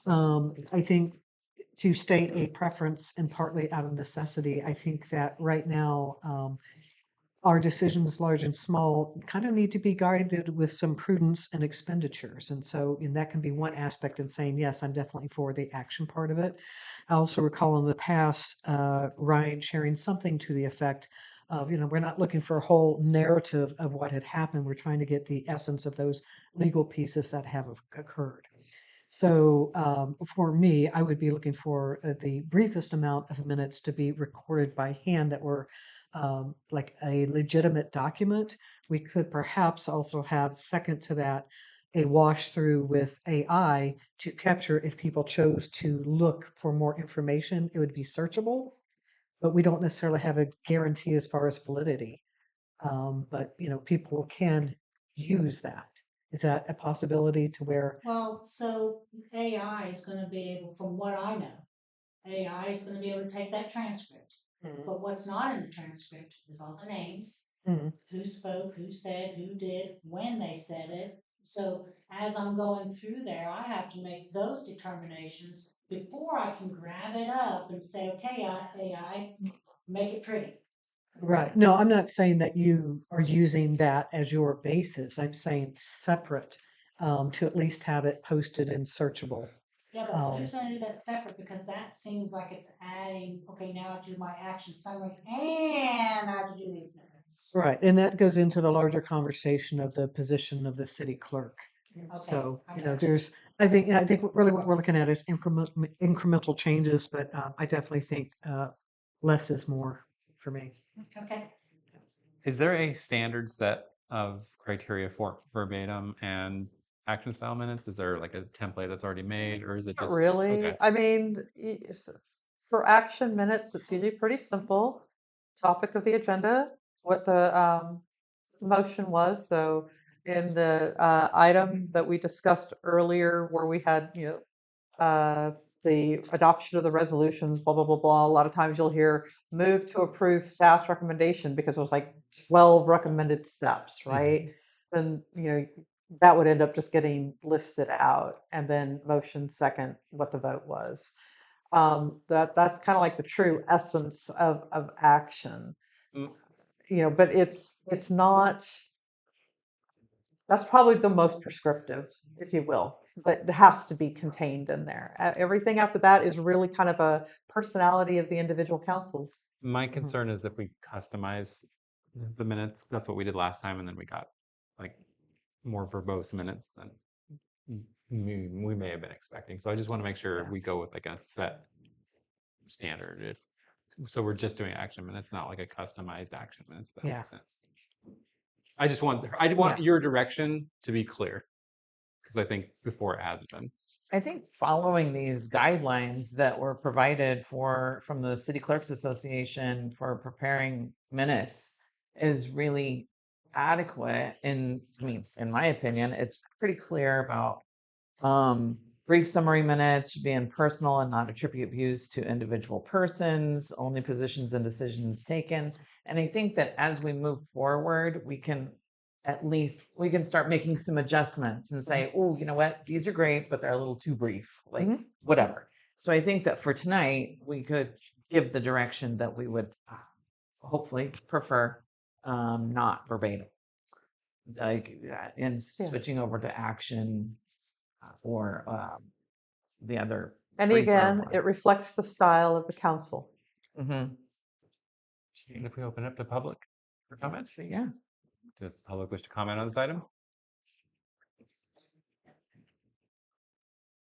I think to state a preference, and partly out of necessity, I think that right now, our decisions, large and small, kind of need to be guided with some prudence and expenditures. And so, that can be one aspect in saying, yes, I'm definitely for the action part of it. I also recall in the past, Ryan sharing something to the effect of, we're not looking for a whole narrative of what had happened. We're trying to get the essence of those legal pieces that have occurred. So for me, I would be looking for the briefest amount of minutes to be recorded by hand that were like a legitimate document. We could perhaps also have, second to that, a wash through with AI to capture if people chose to look for more information, it would be searchable, but we don't necessarily have a guarantee as far as validity. But people can use that. Is that a possibility to where?
Well, so AI is gonna be able, from what I know, AI is gonna be able to take that transcript. But what's not in the transcript is all the names,
Mhm.
who spoke, who said, who did, when they said it. So as I'm going through there, I have to make those determinations before I can grab it up and say, okay, AI, make it pretty.
Right. No, I'm not saying that you are using that as your basis. I'm saying separate to at least have it posted and searchable.
Yeah, but who's gonna do that separate? Because that seems like it's adding, okay, now I have to do my action summary and I have to do these minutes.
Right. And that goes into the larger conversation of the position of the city clerk.
Okay,
So,
I got you.
there's, I think really what we're looking at is incremental changes, but I definitely think less is more for me.
Okay.
Is there a standard set of criteria for verbatim and action style minutes? Is there like a template that's already made, or is it
Not
just
really.
okay?
I mean, for action minutes, it's usually pretty simple. Topic of the agenda, what the motion was. So in the item that we discussed earlier, where we had, the adoption of the resolutions, blah, blah, blah, blah. A lot of times you'll hear move to approve staff's recommendation because it was like 12 recommended steps, right? Then, that would end up just getting listed out and then motion second what the vote was. That's kind of like the true essence of action,
Mm,
but it's not, that's probably the most prescriptive, if you will, that has to be contained in there. Everything after that is really kind of a personality of the individual councils.
My concern is if we customize the minutes, that's what we did last time, and then we got like more verbose minutes than we may have been expecting. So I just want to make sure
Yeah.
we go with like a set standard. So we're just doing action minutes, not like a customized action minutes. If that
Yeah.
makes sense. I want your direction to be clear, because I think before it has been.
I think following these guidelines that were provided from the City Clerks Association for preparing minutes is really adequate. In my opinion, it's pretty clear about brief summary minutes should be impersonal and not attribute views to individual persons, only positions and decisions taken. And I think that as we move forward, we can start making some adjustments and say, oh, you know what, these are great, but they're a little too brief, like whatever. So I think that for tonight, we could give the direction that we would hopefully prefer not verbatim. Like, and switching over to action or the other.
And
briefer
again,
one.
it reflects the style of the council.
And if we open up to public for comment,
Yeah.
does the public wish to comment on this item?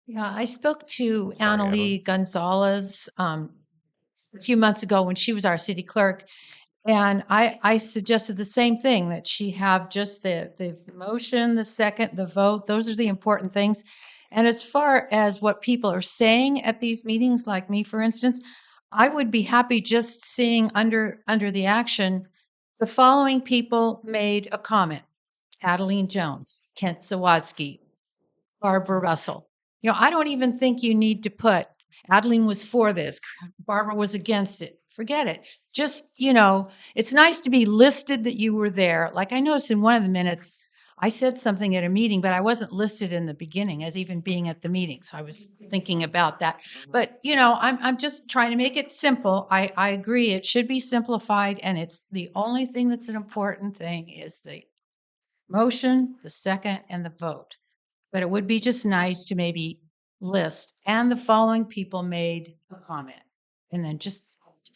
Yeah, I spoke to
Sorry,
Annalee
Evelyn.
Gonzalez a few months ago when she was our city clerk. And I suggested the same thing, that she have just the motion, the second, the vote. Those are the important things. And as far as what people are saying at these meetings, like me, for instance, I would be happy just seeing under the action, the following people made a comment: Adeline Jones, Kent Sawadsky, Barbara Russell. I don't even think you need to put Adeline was for this, Barbara was against it. Forget it. Just, it's nice to be listed that you were there. Like I noticed in one of the minutes, I said something at a meeting, but I wasn't listed in the beginning as even being at the meeting. So I was thinking about that. But, I'm just trying to make it simple. I agree. It should be simplified. And it's the only thing that's an important thing is the motion, the second, and the vote. But it would be just nice to maybe list, and the following people made a comment, and then just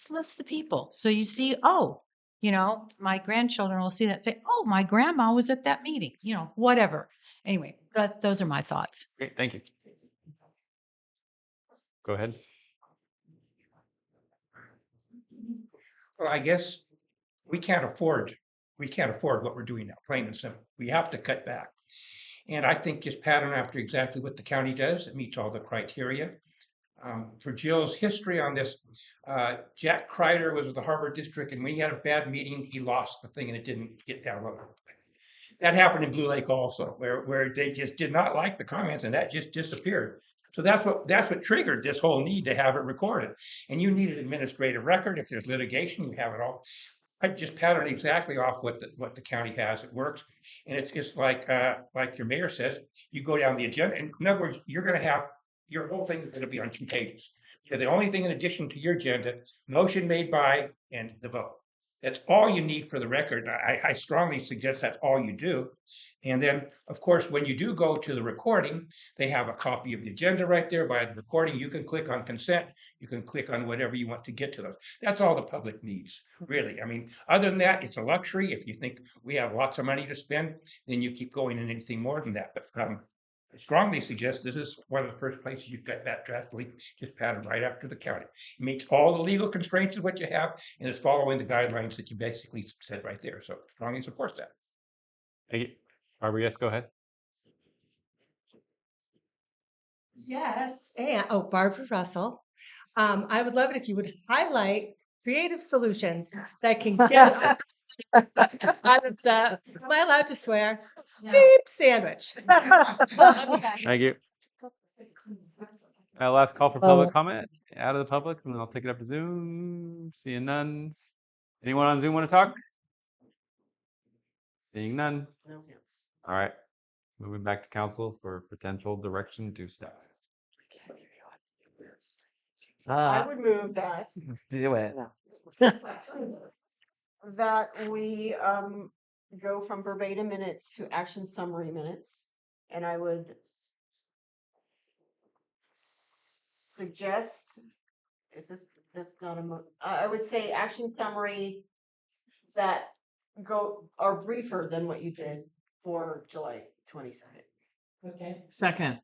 list the people. So you see, oh, You know, my grandchildren will see that and say, oh, my grandma was at that meeting, you know, whatever. Anyway, those are my thoughts.
Great, thank you. Go ahead.
Well, I guess we can't afford what we're doing now, plain and simple. We have to cut back. And I think just pattern after exactly what the county does, it meets all the criteria. For Jill's history on this, Jack Kreider was with the Harbor District, and when he had a bad meeting, he lost the thing and it didn't get downloaded. That happened in Blue Lake also, where they just did not like the comments and that just disappeared. So that's what triggered this whole need to have it recorded. And you need an administrative record. If there's litigation, you have it all. I just pattern exactly off what the county has. It works, and it's like your mayor says. You go down the agenda, and in other words, you're going to have your whole thing is going to be on 2 pages. So the only thing in addition to your agenda, motion made by and the vote. That's all you need for the record. I strongly suggest that's all you do. And then, of course, when you do go to the recording, they have a copy of the agenda right there by the recording. You can click on consent. You can click on whatever you want to get to those. That's all the public needs, really. I mean, other than that, it's a luxury. If you think we have lots of money to spend, then you keep going in anything more than that. But I strongly suggest this is one of the first places you cut that drastically, just pattern right after the county. It meets all the legal constraints of what you have, and it's following the guidelines that you basically said right there. So strongly supports that.
Thank you. Barbara, yes, go ahead.
Yes, and Barbara Russell. I would love it if you would highlight creative solutions that can get out of the. Am I allowed to swear? Beep sandwich.
Thank you. Last call for public comment out of the public, and then I'll take it up to Zoom. Seeing none. Anyone on Zoom want to talk? Seeing none. All right. Moving back to council for potential direction to staff.
I would move that
Do it.
we go from verbatim minutes to action summary minutes, and I would suggest that's not I would say action summary that are briefer than what you did for July 22nd.
Okay.
Second.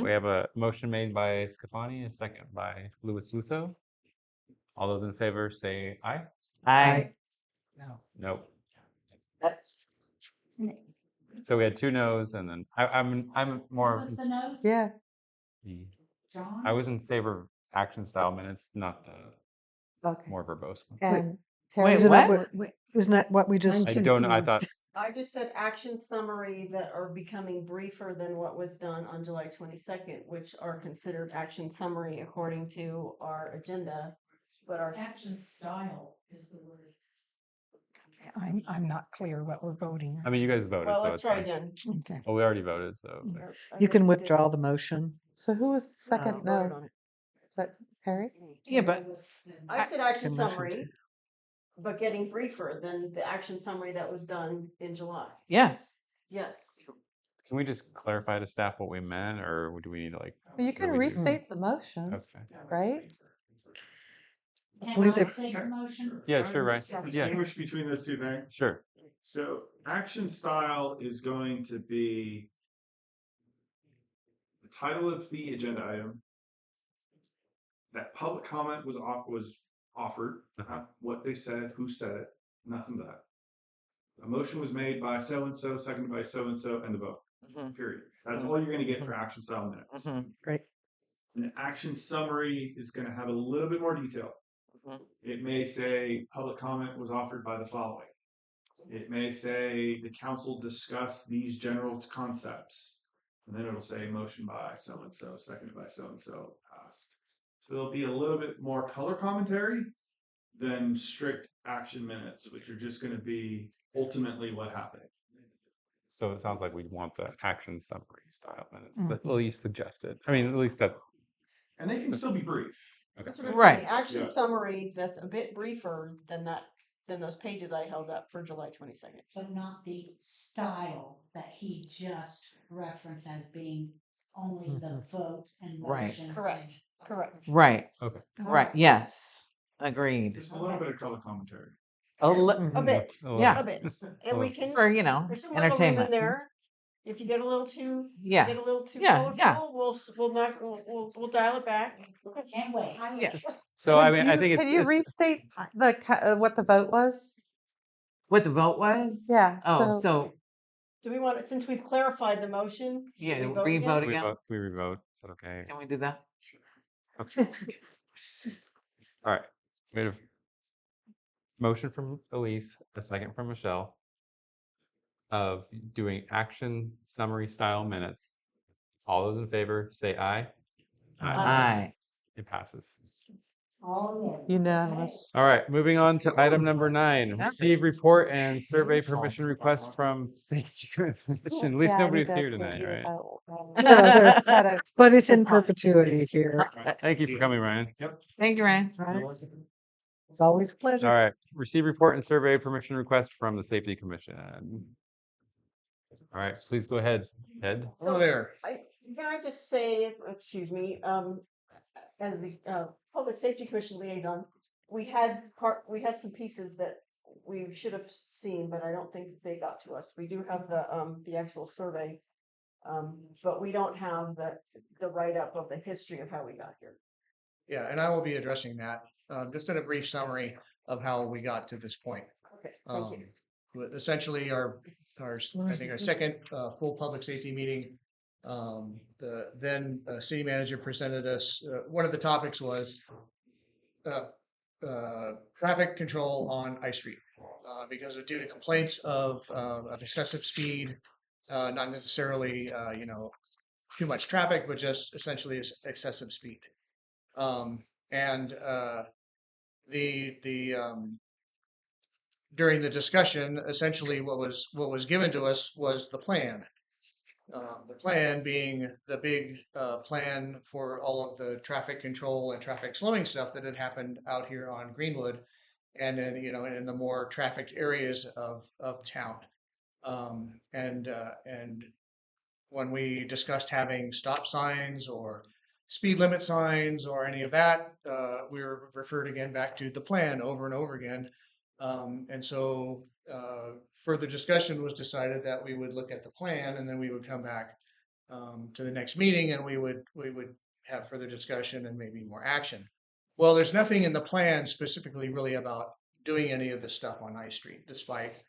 We have a motion made by Scafani, a second by Louis Lusso. All those in favor say aye.
Aye.
No. So we had 2 no's, and then I'm more.
What's the nose?
Yeah.
John?
I was in favor of action style minutes, not the
Okay.
more verbose one.
And
Wait,
Terry,
what?
Isn't that what we just?
I don't know. I thought
I just said action summary that are becoming briefer than what was done on July 22nd, which are considered action summary according to our agenda. But our
Action style is the word.
I'm not clear what we're voting.
I mean, you guys voted,
well,
so
let's
it's
try
fine.
again.
Okay.
Well, we already voted, so.
You can withdraw the motion.
So who was the second?
Voted
No,
on it.
is that Harry?
Yeah, but
I said action
Can motion
summary, but getting briefer than the action summary that was done in July.
yes.
Yes.
Can we just clarify to staff what we meant, or do we need to like?
You
what do
can
we do?
restate the motion,
Okay.
right?
Can I state the motion?
Yeah, sure, right. Yeah,
Distinguish between those 2 things.
sure.
So action style is going to be the title of the agenda item. That public comment was offered, what they said, who said it, nothing but that. A motion was made by so and so, seconded by so and so, and the vote. Period. That's all you're going to get for action style minutes.
Great.
An action summary is going to have a little bit more detail. It may say public comment was offered by the following. It may say the council discussed these general concepts. And then it'll say motion by so and so, seconded by so and so, passed. So there'll be a little bit more color commentary than strict action minutes, which are just going to be ultimately what happened.
So it sounds like we want the action summary style minutes that Lee suggested. I mean, at least that's.
And they can still be brief.
Okay.
That's what I'm
Right.
saying. Action
Yeah.
summary that's a bit briefer than those pages I held up for July 22nd.
But not the style that he just referenced as being only the vote and
Right.
motion.
Correct. Correct.
Right,
Okay.
right, yes, agreed.
Just a little bit of color commentary.
A li-
A bit,
Yeah.
a bit. And we can,
For,
there's some wiggle room in
entertainment.
there. If you get a little too,
Yeah,
get a little too
yeah, yeah.
colorful, we'll dial it back.
Can't wait.
Yes.
So I
Can
mean, I
you,
think
can you
it's
restate what the vote was?
What the vote was?
Yeah,
Oh,
so-
so,
Do we want it, since we've clarified the motion? should
yeah,
we vote
re-vote
again?
again.
we revote. Is that okay?
Can we do that?
Okay. All right. We have motion from Elise, a second from Michelle, of doing action summary style minutes. All those in favor, say aye.
Aye.
It passes.
Oh, yeah.
Unanimous.
All right, moving on to item number 9. Receive report and survey permission request from Safety Commission. At least
Yeah, I
nobody's
need to
here
update
tonight,
you
right?
about, how to-
But it's in perpetuity here.
Thank you for coming, Ryan.
Thank you, Ryan.
Right? It's always a pleasure.
All right, receive report and survey permission request from the Safety Commission. All right, please go ahead, Ed.
So
there.
can I just say, excuse me, as the Public Safety Commission liaison, we had some pieces that we should have seen, but I don't think they got to us. We do have the actual survey, but we don't have the write-up of the history of how we got here.
Yeah, and I will be addressing that, just in a brief summary of how we got to this point.
Okay, thank you.
But essentially, I think our second full public safety meeting, the then city manager presented us, one of the topics was traffic control on I Street, because due to complaints of excessive speed, not necessarily, too much traffic, but just essentially excessive speed. And during the discussion, essentially what was given to us was the plan. The plan being the big plan for all of the traffic control and traffic slowing stuff that had happened out here on Greenwood, and then in the more trafficked areas of town. And when we discussed having stop signs or speed limit signs or any of that, we were referred again back to the plan over and over again. And so further discussion was decided that we would look at the plan, and then we would come back to the next meeting, and we would have further discussion and maybe more action. Well, there's nothing in the plan specifically really about doing any of this stuff on I Street, despite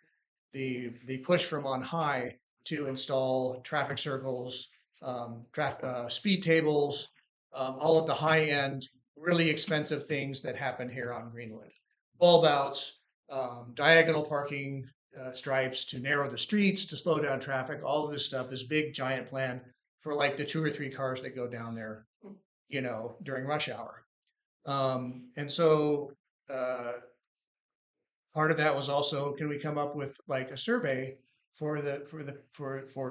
the push from on high to install traffic circles, speed tables, all of the high end, really expensive things that happen here on Greenwood. Bulb outs, diagonal parking stripes to narrow the streets, to slow down traffic, all of this stuff, this big giant plan for like the 2 or 3 cars that go down there, during rush hour. And so part of that was also, can we come up with like a survey for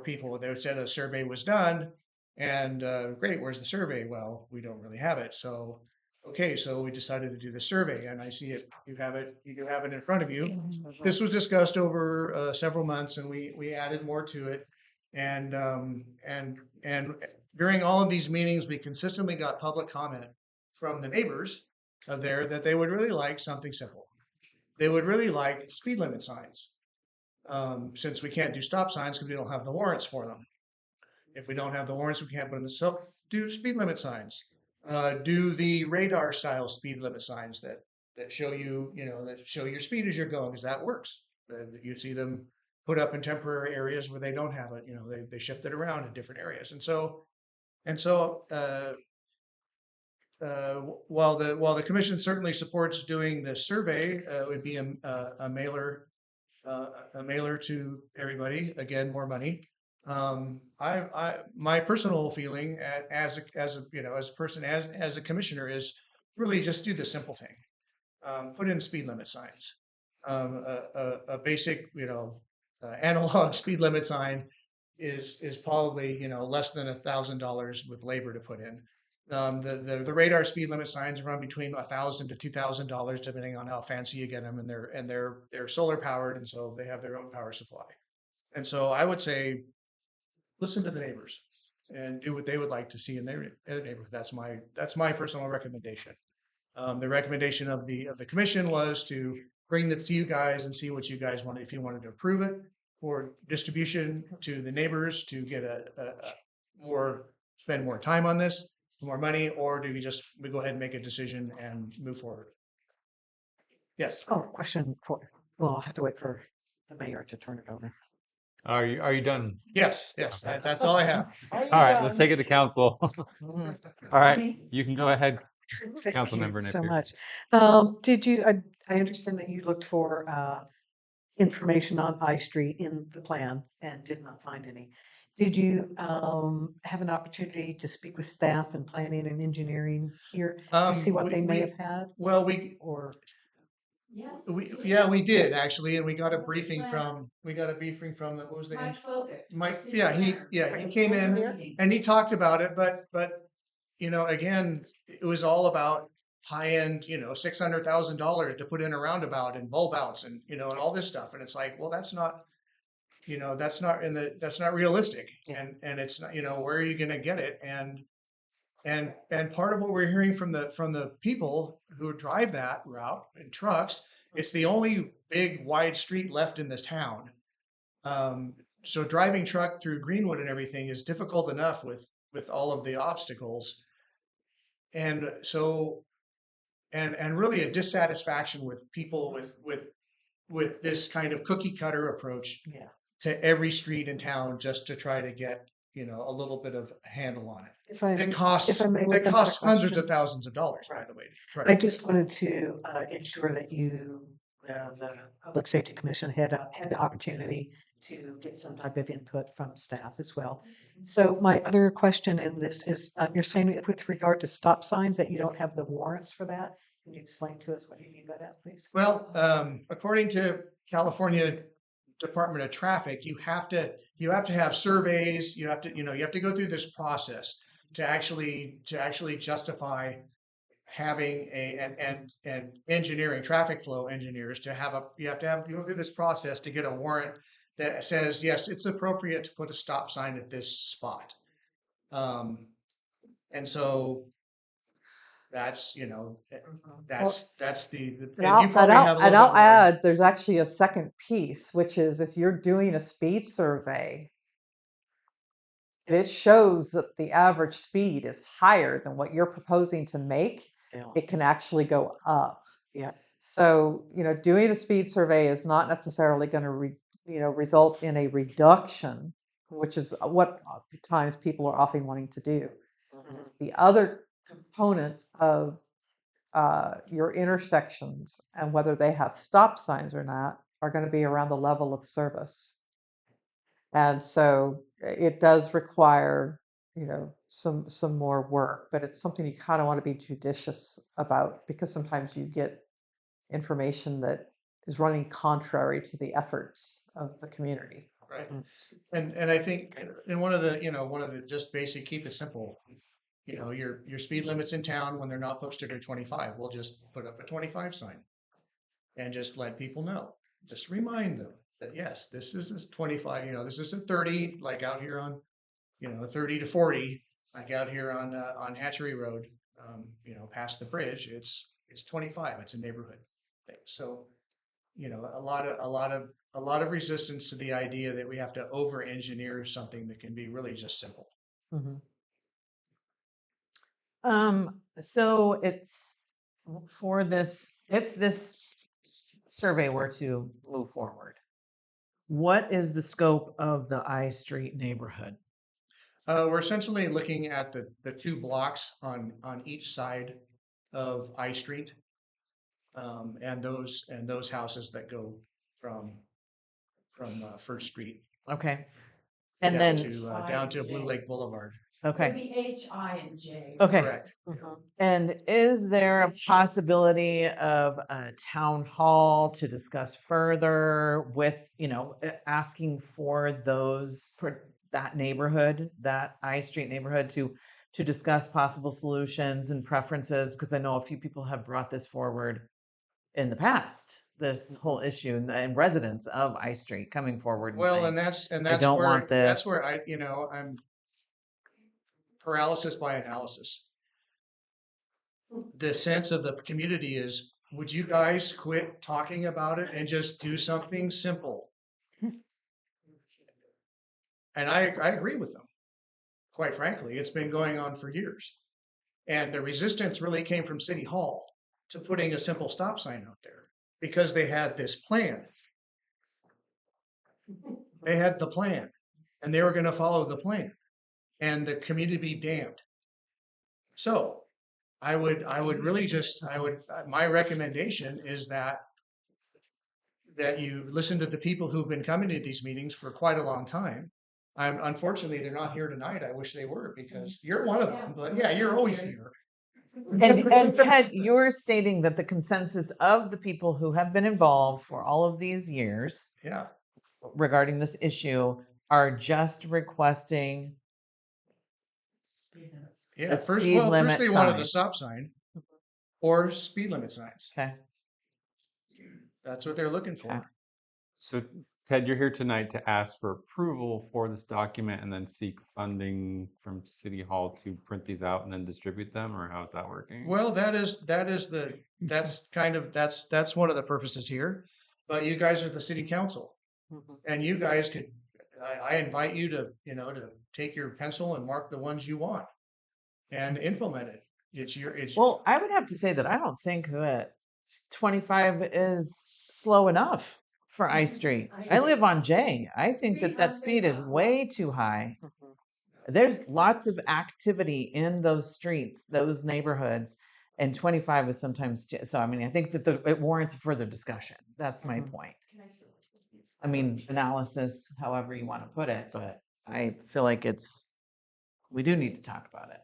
people? They said a survey was done, and great, where's the survey? Well, we don't really have it. So okay, so we decided to do the survey, and I see it. You have it in front of you. This was discussed over several months, and we added more to it. And during all of these meetings, we consistently got public comment from the neighbors there that they would really like something simple. They would really like speed limit signs, since we can't do stop signs because we don't have the warrants for them. If we don't have the warrants, we can't put in the, so do speed limit signs. Do the radar style speed limit signs that show you, that show your speed as you're going, because that works. You see them put up in temporary areas where they don't have it. They shift it around in different areas. And so while the commission certainly supports doing this survey, it would be a mailer to everybody. Again, more money. My personal feeling as a commissioner is really just do the simple thing. Put in speed limit signs. A basic analog speed limit sign is probably less than $1,000 with labor to put in. The radar speed limit signs run between $1,000 to $2,000 depending on how fancy you get them, and they're solar powered, and so they have their own power supply. And so I would say, listen to the neighbors. and do what they would like to see in their neighborhood. That's my personal recommendation. The recommendation of the commission was to bring this to you guys and see what you guys wanted, if you wanted to approve it for distribution to the neighbors to get spend more time on this, more money, or do we go ahead and make a decision and move forward? Yes.
Oh, question for, well, I'll have to wait for the mayor to turn it over.
Are you done?
Yes. That's all I have.
All right, let's take it to council. All right,
Me?
you can go ahead.
Thank
Councilmember
you so
Napier.
much. Did you, I understand that you looked for information on I Street in the plan and did not find any. Did you have an opportunity to speak with staff and planning and engineering here to see what they may have had?
Well, we
Or
Yes.
we did actually, and we got a briefing from what was the Mike. Yeah, he came in and he talked about it, but again, it was all about high end, $600,000 to put in a roundabout and bulb outs and and all this stuff, and it's like, well, that's not that's not realistic, and it's not, where are you going to get it? And part of what we're hearing from the people who drive that route in trucks, it's the only big wide street left in this town. So driving truck through Greenwood and everything is difficult enough with all of the obstacles, and so and really a dissatisfaction with people with this kind of cookie cutter approach to every street in town, just to try to get a little bit of handle on it. It costs hundreds of thousands of dollars, by the way.
I just wanted to ensure that you, the Public Safety Commission, had the opportunity to get some type of input from staff as well. So my other question in this is, you're saying with regard to stop signs that you don't have the warrants for that. Can you explain to us what you mean by that, please?
Well, according to California Department of Traffic, you have to have surveys. You have to go through this process to actually justify having and engineering, traffic flow engineers to have you have to go through this process to get a warrant that says, yes, it's appropriate to put a stop sign at this spot. And so that's that's the
And I'll add, there's actually a second piece, which is if you're doing a speed survey, it shows that the average speed is higher than what you're proposing to make, it can actually go up.
Yeah.
So, doing a speed survey is not necessarily going to result in a reduction, which is what times people are often wanting to do. The other component of your intersections and whether they have stop signs or not are going to be around the level of service. And so it does require, some more work, but it's something you kind of want to be judicious about, because sometimes you get information that is running contrary to the efforts of the community.
Right. And I think in one of the just basic, keep it simple, your speed limits in town, when they're not posted, are 25. We'll just put up a 25 sign and just let people know, just remind them that, yes, this is a 25, this isn't 30, like out here on, 30 to 40, like out here on Hatchery Road, past the bridge, it's 25. It's a neighborhood thing. So, a lot of resistance to the idea that we have to over engineer something that can be really just simple.
So it's for this, if this survey were to move forward, what is the scope of the I Street neighborhood?
We're essentially looking at the two blocks on each side of I Street, and those houses that go from First Street.
Okay. And then
down to Blue Lake Boulevard.
Okay.
Maybe H, I, and J.
Okay.
Correct.
And is there a possibility of a town hall to discuss further with, asking for that neighborhood, that I Street neighborhood to discuss possible solutions and preferences? Because I know a few people have brought this forward in the past, this whole issue, and residents of I Street coming forward.
Well,
saying,
and that's
I don't
where
want this.
that's where paralysis by analysis. The sense of the community is, would you guys quit talking about it and just do something simple? And I agree with them. Quite frankly, it's been going on for years. And the resistance really came from City Hall to putting a simple stop sign out there because they had this plan. They had the plan and they were going to follow the plan and the community be damned. So I would really just, my recommendation is that you listen to the people who've been coming to these meetings for quite a long time. Unfortunately, they're not here tonight. I wish they were because you're one of them, but yeah, you're always here.
And Ted, you're stating that the consensus of the people who have been involved for all of these years
Yeah.
regarding this issue are just requesting
Yeah.
the
First,
speed
first
limit
they wanted a
sign.
stop sign or speed limit signs.
Okay.
That's what they're looking
Okay.
for.
So Ted, you're here tonight to ask for approval for this document and then seek funding from City Hall to print these out and then distribute them, or how's that working?
Well, that's one of the purposes here. But you guys are the city council, and you guys could. I invite you to to take your pencil and mark the ones you want, and implement it.
Well, I would have to say that I don't think that 25 is slow enough for I Street. I live on J. I think that speed is way too high. There's lots of activity in those streets, those neighborhoods, and 25 is sometimes so. I mean, I think that it warrants further discussion. That's my point. I mean, analysis, however you want to put it, but I feel like we do need to talk about it.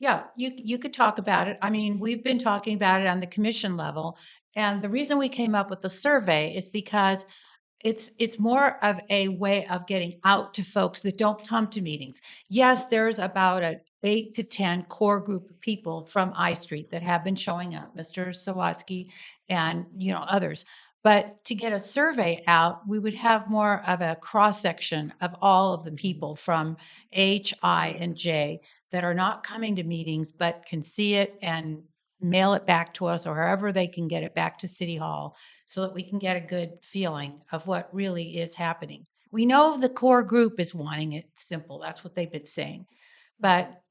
Yeah, you could talk about it. I mean, we've been talking about it on the commission level. And the reason we came up with the survey is because it's more of a way of getting out to folks that don't come to meetings. Yes, there's about an 8 to 10 core group of people from I Street that have been showing up, Mr. Sawatsky and others. But to get a survey out, we would have more of a cross section of all of the people from H, I, and J that are not coming to meetings but can see it and mail it back to us or however they can get it back to City Hall so that we can get a good feeling of what really is happening. We know the core group is wanting it simple. That's what they've been saying. But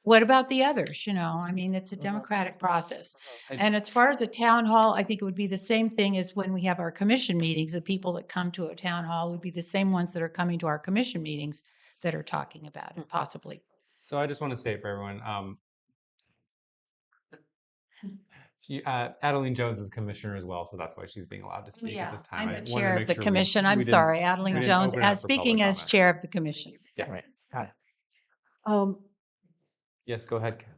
what about the others? I mean, it's a democratic process. And as far as a town hall, I think it would be the same thing as when we have our commission meetings. The people that come to a town hall would be the same ones that are coming to our commission meetings that are talking about it, possibly.
So I just want to state for everyone, Adeline Jones is commissioner as well, so that's why she's being allowed to speak at this time.
I'm
I
the
wanted
chair
to
of
make
the
sure
commission. I'm
we didn't-
sorry,
we
Adeline
didn't
Jones,
open it up
as
for public
speaking as
comment.
chair of the commission.
Yes.
Right. Got it.
Yes, go ahead. Kat.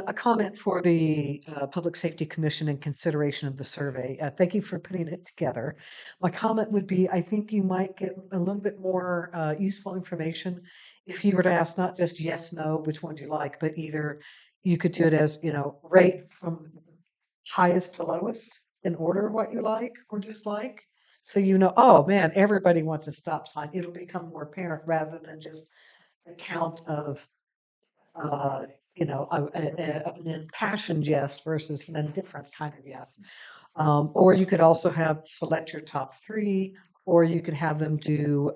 A comment for the Public Safety Commission in consideration of the survey. Thank you for putting it together. My comment would be, I think you might get a little bit more useful information if you were to ask not just yes, no, which one do you like, but either you could do it as, rate from highest to lowest in order what you like or dislike. So oh man, everybody wants a stop sign. It'll become more apparent rather than just a count of an impassioned yes versus an indifferent kind of yes. Or you could also have select your top three, or you could have them do,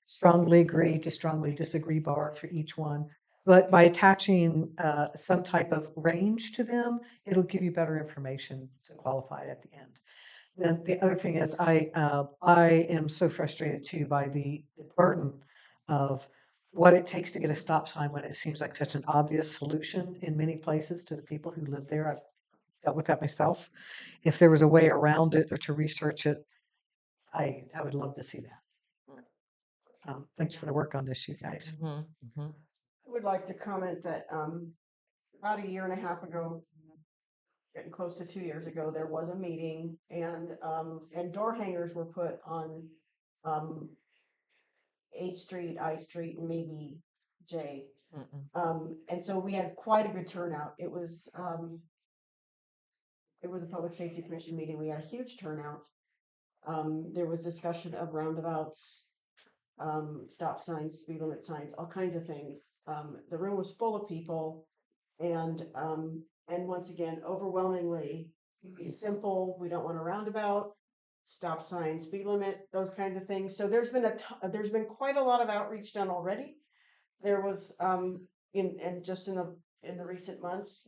strongly agree to strongly disagree bar for each one. But by attaching some type of range to them, it'll give you better information to qualify at the end. Then the other thing is, I am so frustrated too by the burden of what it takes to get a stop sign when it seems like such an obvious solution in many places to the people who live there. I've dealt with that myself. If there was a way around it or to research it, I would love to see that. Thanks for the work on this, you guys.
I would like to comment that about a year and a half ago, getting close to 2 years ago, there was a meeting and door hangers were put on H Street, I Street, and maybe J. And so we had quite a good turnout. It was a public safety commission meeting. We had a huge turnout. There was discussion of roundabouts stop signs, speed limit signs, all kinds of things. The room was full of people, and once again, overwhelmingly simple. We don't want a roundabout, stop sign, speed limit, those kinds of things. So there's been quite a lot of outreach done already. There was in the recent months,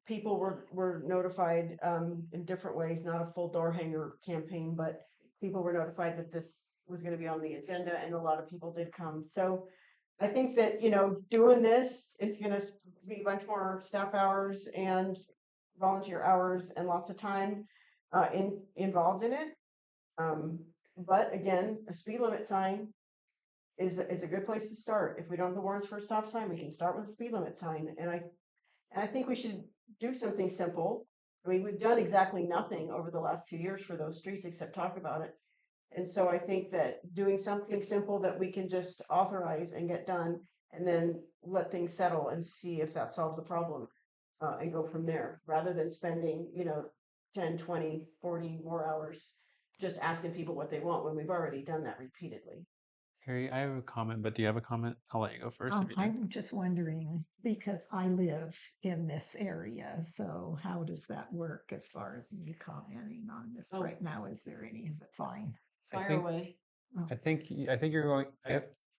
people were notified in different ways, not a full door hanger campaign, but people were notified that this was going to be on the agenda, and a lot of people did come. So I think that, doing this is going to be much more staff hours and volunteer hours and lots of time involved in it. But again, a speed limit sign is a good place to start. If we don't have the warrants for a stop sign, we can start with a speed limit sign. And I think we should do something simple. I mean, we've done exactly nothing over the last 2 years for those streets except talk about it. And so I think that doing something simple that we can just authorize and get done, and then let things settle and see if that solves the problem, and go from there, rather than spending, 10, 20, 40 more hours just asking people what they want when we've already done that repeatedly.
Harry, I have a comment, but do you have a comment? I'll let you go first. If you do.
I'm just wondering, because I live in this area, so how does that work as far as me commenting on this
Oh.
right now? Is it fine?
I
Fire
think-
away.
I think you're going.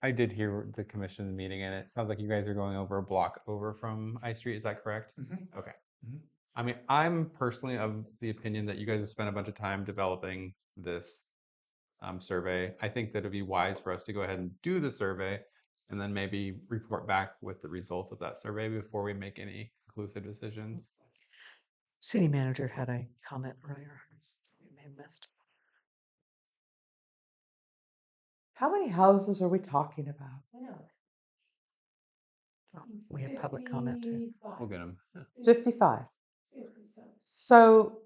I did hear the commission meeting, and it sounds like you guys are going over a block over from I Street. Is that correct? Okay.
Mhm.
I mean, I'm personally of the opinion that you guys have spent a bunch of time developing this survey. I think that it'd be wise for us to go ahead and do the survey, and then maybe report back with the results of that survey before we make any conclusive decisions.
City manager had a comment earlier. You may have missed.
How many houses are we talking about?
Oh, we have public comment too.
We'll get them.
55. So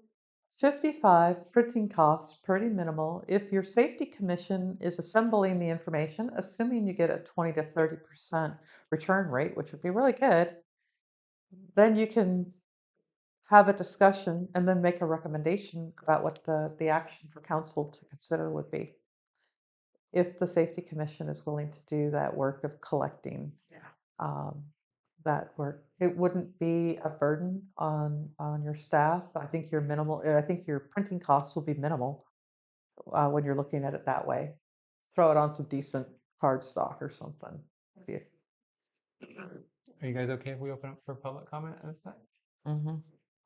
55 printing costs pretty minimal. If your safety commission is assembling the information, assuming you get a 20 to 30% return rate, which would be really good, then you can have a discussion and then make a recommendation about what the action for council to consider would be. If the safety commission is willing to do that work of collecting that work, it wouldn't be a burden on your staff. I think your printing costs will be minimal when you're looking at it that way. Throw it on some decent card stock or something.
Are you guys okay if we open up for public comment on this time?
Mm-hmm.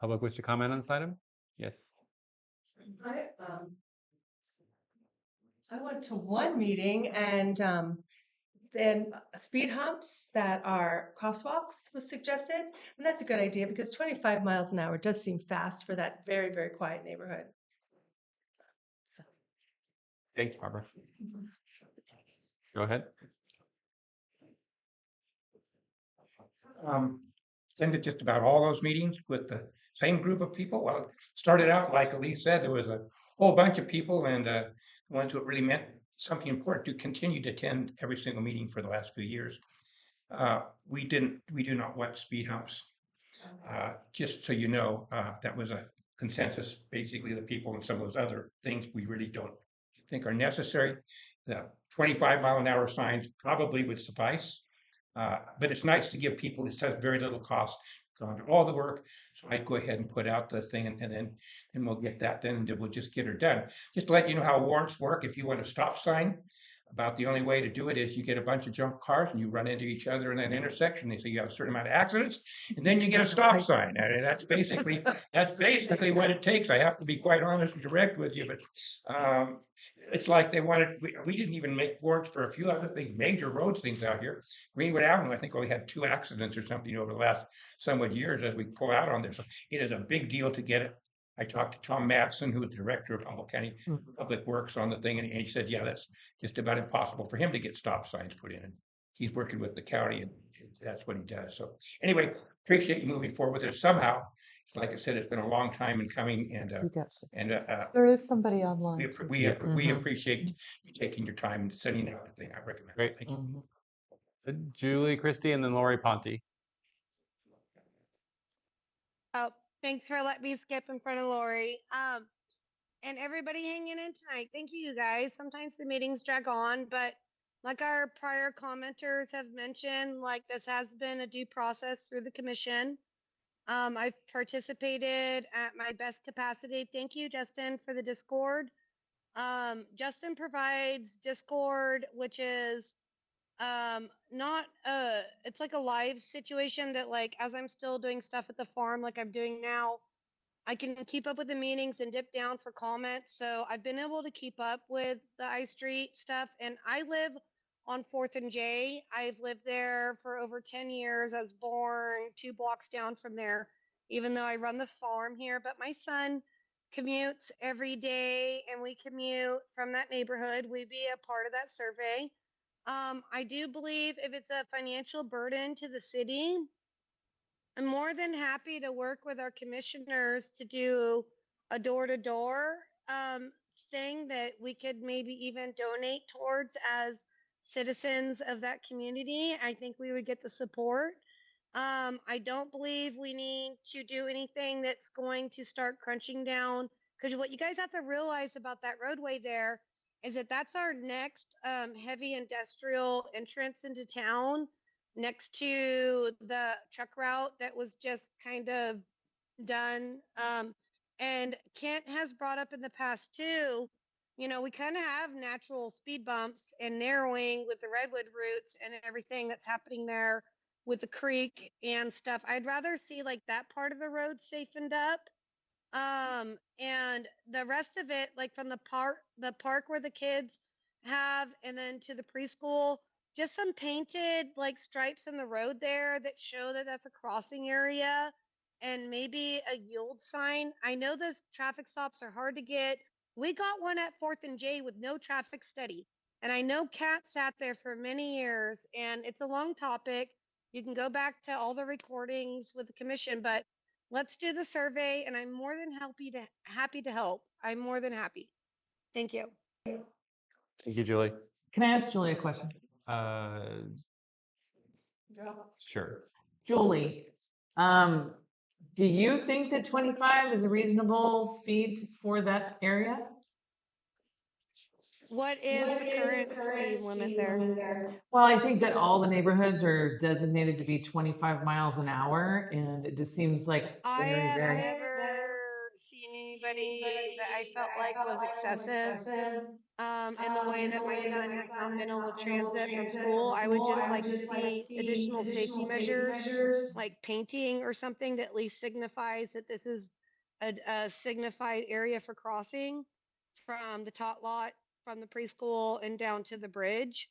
Public wish to comment on this item? Yes.
I went to one meeting, and then speed humps that are crosswalks was suggested. And that's a good idea because 25 miles an hour does seem fast for that very, very quiet neighborhood. So.
Thank you, Barbara. Go ahead.
Attended just about all those meetings with the same group of people. Well, it started out, like Elise said, there was a whole bunch of people, and the ones who it really meant something important to continue to attend every single meeting for the last few years. We do not want speed humps. Just so you know, that was a consensus, basically, the people, and some of those other things we really don't think are necessary. The 25-mile-an-hour signs probably would suffice. But it's nice to give people, it has very little cost, gone through all the work. So I'd go ahead and put out the thing, and then we'll get that done, and we'll just get her done. Just to let you know how warrants work, if you want a stop sign, about the only way to do it is you get a bunch of junk cars and you run into each other in that intersection. They say you have a certain amount of accidents, and then you get a stop sign. And that's basically what it takes. I have to be quite honest and direct with you, but it's like they wanted. We didn't even make warrants for a few other things, major roads things out here. Greenwood Avenue, I think, only had 2 accidents or something over the last somewhat years as we pull out on this. So it is a big deal to get it. I talked to Tom Matson, who is director of Humboldt County Public Works, on the thing, and he said, yeah, that's just about impossible for him to get stop signs put in. And he's working with the county, and that's what he does. So anyway, appreciate you moving forward with it. Somehow, like I said, it's been a long time in coming, and
There is somebody online.
we appreciate you taking your time and sending out the thing. I recommend it.
Great.
Thank you.
Julie, Christie, and then Lori Ponte.
Oh, thanks for letting me skip in front of Lori. And everybody hanging in tonight. Thank you, you guys. Sometimes the meetings drag on, but like our prior commenters have mentioned, like this has been a due process through the commission. I've participated at my best capacity. Thank you, Justin, for the Discord. Justin provides Discord, which is not it's like a live situation that, like, as I'm still doing stuff at the farm like I'm doing now, I can keep up with the meetings and dip down for comments. So I've been able to keep up with the I Street stuff. And I live on 4th and J. I've lived there for over 10 years. I was born 2 blocks down from there, even though I run the farm here. But my son commutes every day and we commute from that neighborhood. We'd be a part of that survey. I do believe if it's a financial burden to the city, I'm more than happy to work with our commissioners to do a door-to-door thing that we could maybe even donate towards as citizens of that community. I think we would get the support. I don't believe we need to do anything that's going to start crunching down, because what you guys have to realize about that roadway there is that that's our next heavy industrial entrance into town, next to the truck route that was just kind of done. And Kent has brought up in the past too, you know, we kind of have natural speed bumps and narrowing with the redwood roots and everything that's happening there with the creek and stuff. I'd rather see like that part of the road safened up. And the rest of it, like from the park where the kids have, and then to the preschool, just some painted like stripes in the road there that show that that's a crossing area, and maybe a yield sign. I know those traffic stops are hard to get. We got one at 4th and J with no traffic study. And I know Kat sat there for many years, and it's a long topic. You can go back to all the recordings with the commission, but let's do the survey, and I'm more than happy to help. I'm more than happy. Thank you.
Thank you, Julie.
Can I ask Julie a question?
Uh, sure.
Julie, do you think that 25 is a reasonable speed for that area?
What is the current speed limit there?
Well, I think that all the neighborhoods are designated to be 25 miles an hour, and it just seems like
I
very,
have
very.
never seen anybody that I felt like was excessive. In the way that my son has not been able to transit from school, I would just like to see additional safety measures, like painting or something that at least signifies that this is a signified area for crossing from the tot lot, from the preschool and down to the bridge.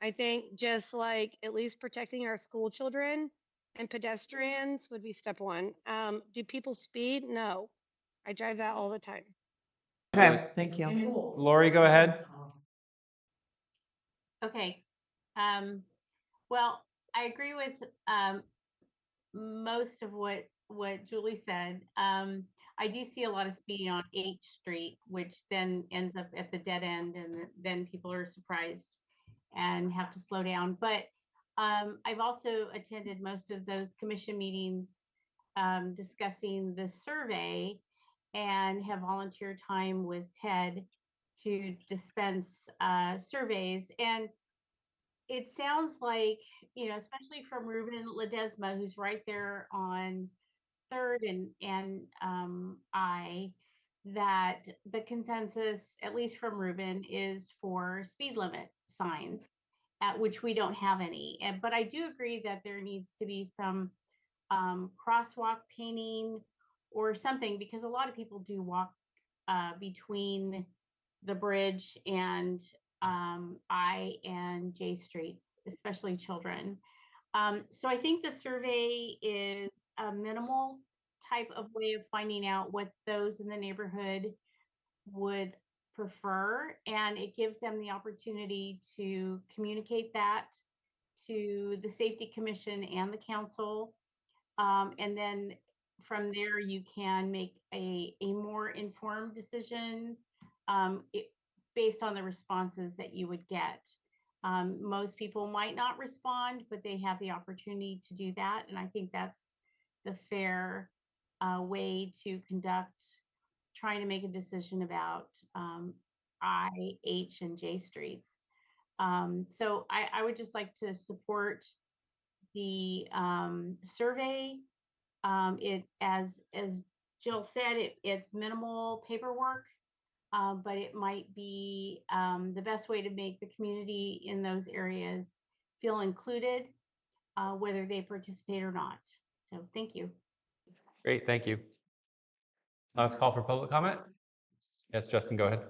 I think just like at least protecting our school children and pedestrians would be step one. Do people speed? No. I drive that all the time.
Okay, thank you.
Lori, go ahead.
Okay. Well, I agree with most of what Julie said. I do see a lot of speeding on H Street, which then ends up at the dead end, and then people are surprised and have to slow down. But I've also attended most of those commission meetings discussing the survey, and have volunteered time with Ted to dispense surveys. And it sounds like, especially from Ruben Ledesma, who's right there on Third and I, that the consensus, at least from Ruben, is for speed limit signs, at which we don't have any. But I do agree that there needs to be some crosswalk painting or something, because a lot of people do walk between the bridge and I and J streets, especially children. So I think the survey is a minimal type of way of finding out what those in the neighborhood would prefer, and it gives them the opportunity to communicate that to the safety commission and the council. And then from there, you can make a more informed decision based on the responses that you would get. Most people might not respond, but they have the opportunity to do that. And I think that's the fair way to conduct, trying to make a decision about I, H, and J streets. So I would just like to support the survey. It as Jill said, it's minimal paperwork, but it might be the best way to make the community in those areas feel included, whether they participate or not. So thank you.
Great, thank you. Last call for public comment. Yes, Justin, go ahead.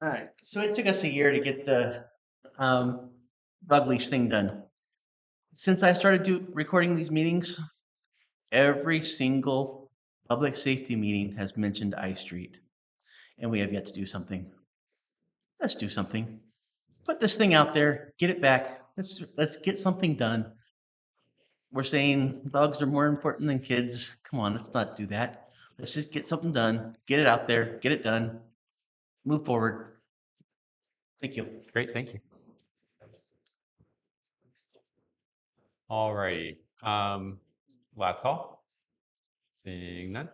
All right, so it took us a year to get the bug leash thing done. Since I started recording these meetings, every single public safety meeting has mentioned I Street, and we have yet to do something. Let's do something. Put this thing out there, get it back. Let's get something done. We're saying dogs are more important than kids. Come on, let's not do that. Let's just get something done, get it out there, get it done, move forward. Thank you.
Great, thank you. All righty. Last call. Seeing none,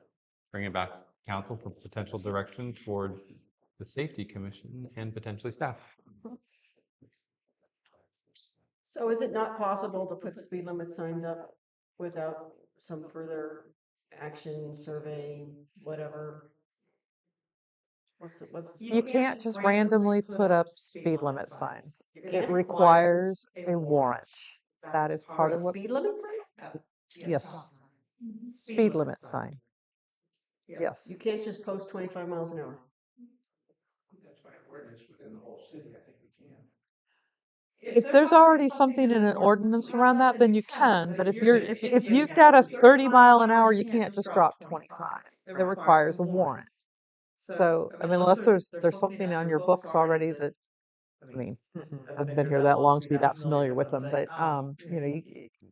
bring it back to council for potential direction toward the safety commission and potentially staff.
So is it not possible to put speed limit signs up without some further action, survey, whatever?
You can't just randomly put up speed limit signs.
You
It
can't?
requires a warrant. That is part
A
of what.
speed limit sign?
Yes. Speed limit sign.
You
Yes.
can't just post 25 miles an hour.
That's by ordinance within the whole city, I think we can.
If there's already something in an ordinance around that, then you can. But if you've got a 30-mile-an-hour, you can't just drop 25. It requires a warrant. So, I mean, unless there's something on your books already that, I mean, I haven't been here that long to be that familiar with them, but you know,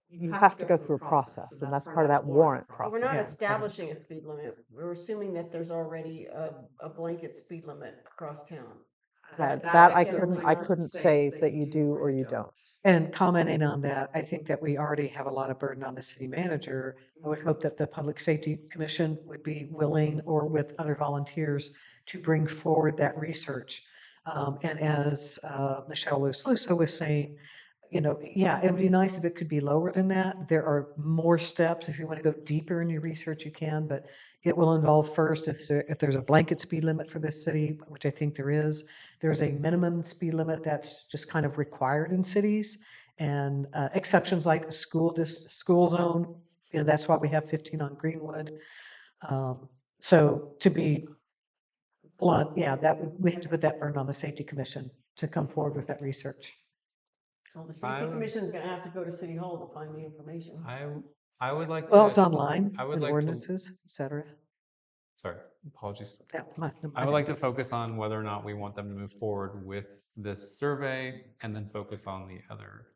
you have to go through a process, and that's part of that warrant
But we're not
process.
establishing a speed limit. We're assuming that there's already a blanket speed limit across town.
That I couldn't say that you do or you don't.
And commenting on that, I think that we already have a lot of burden on the city manager. I would hope that the Public Safety Commission would be willing, or with other volunteers, to bring forward that research. And as Michelle Luso was saying, you know, yeah, it would be nice if it could be lower than that. There are more steps. If you want to go deeper in your research, you can, but it will involve first, if there's a blanket speed limit for this city, which I think there is, there's a minimum speed limit that's just kind of required in cities, and exceptions like school zone, you know, that's why we have 15 on Greenwood. So to be blunt, yeah, we have to put that burden on the Safety Commission to come forward with that research.
Well, the safety commission is going to have to go to City Hall to find the information.
I would like
Well,
to.
it's online,
I would
and
like
ordinances, et cetera.
Sorry, apologies.
Yeah,
I would like to focus on whether or not we want them to move forward with this survey, and then focus on the other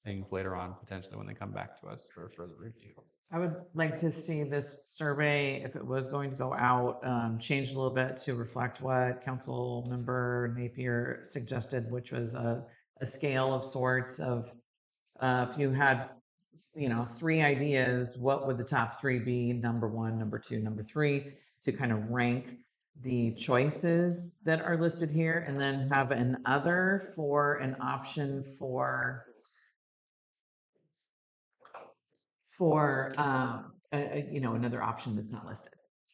things later on, potentially when they come back to us for further review.
I would like to see this survey, if it was going to go out, changed a little bit to reflect what Council Member Napier suggested, which was a scale of sorts of, if you had, you know, 3 ideas, what would the top 3 be? Number 1, number 2, number 3, to kind of rank the choices that are listed here, and then have an other for an option for you know, another option that's not listed.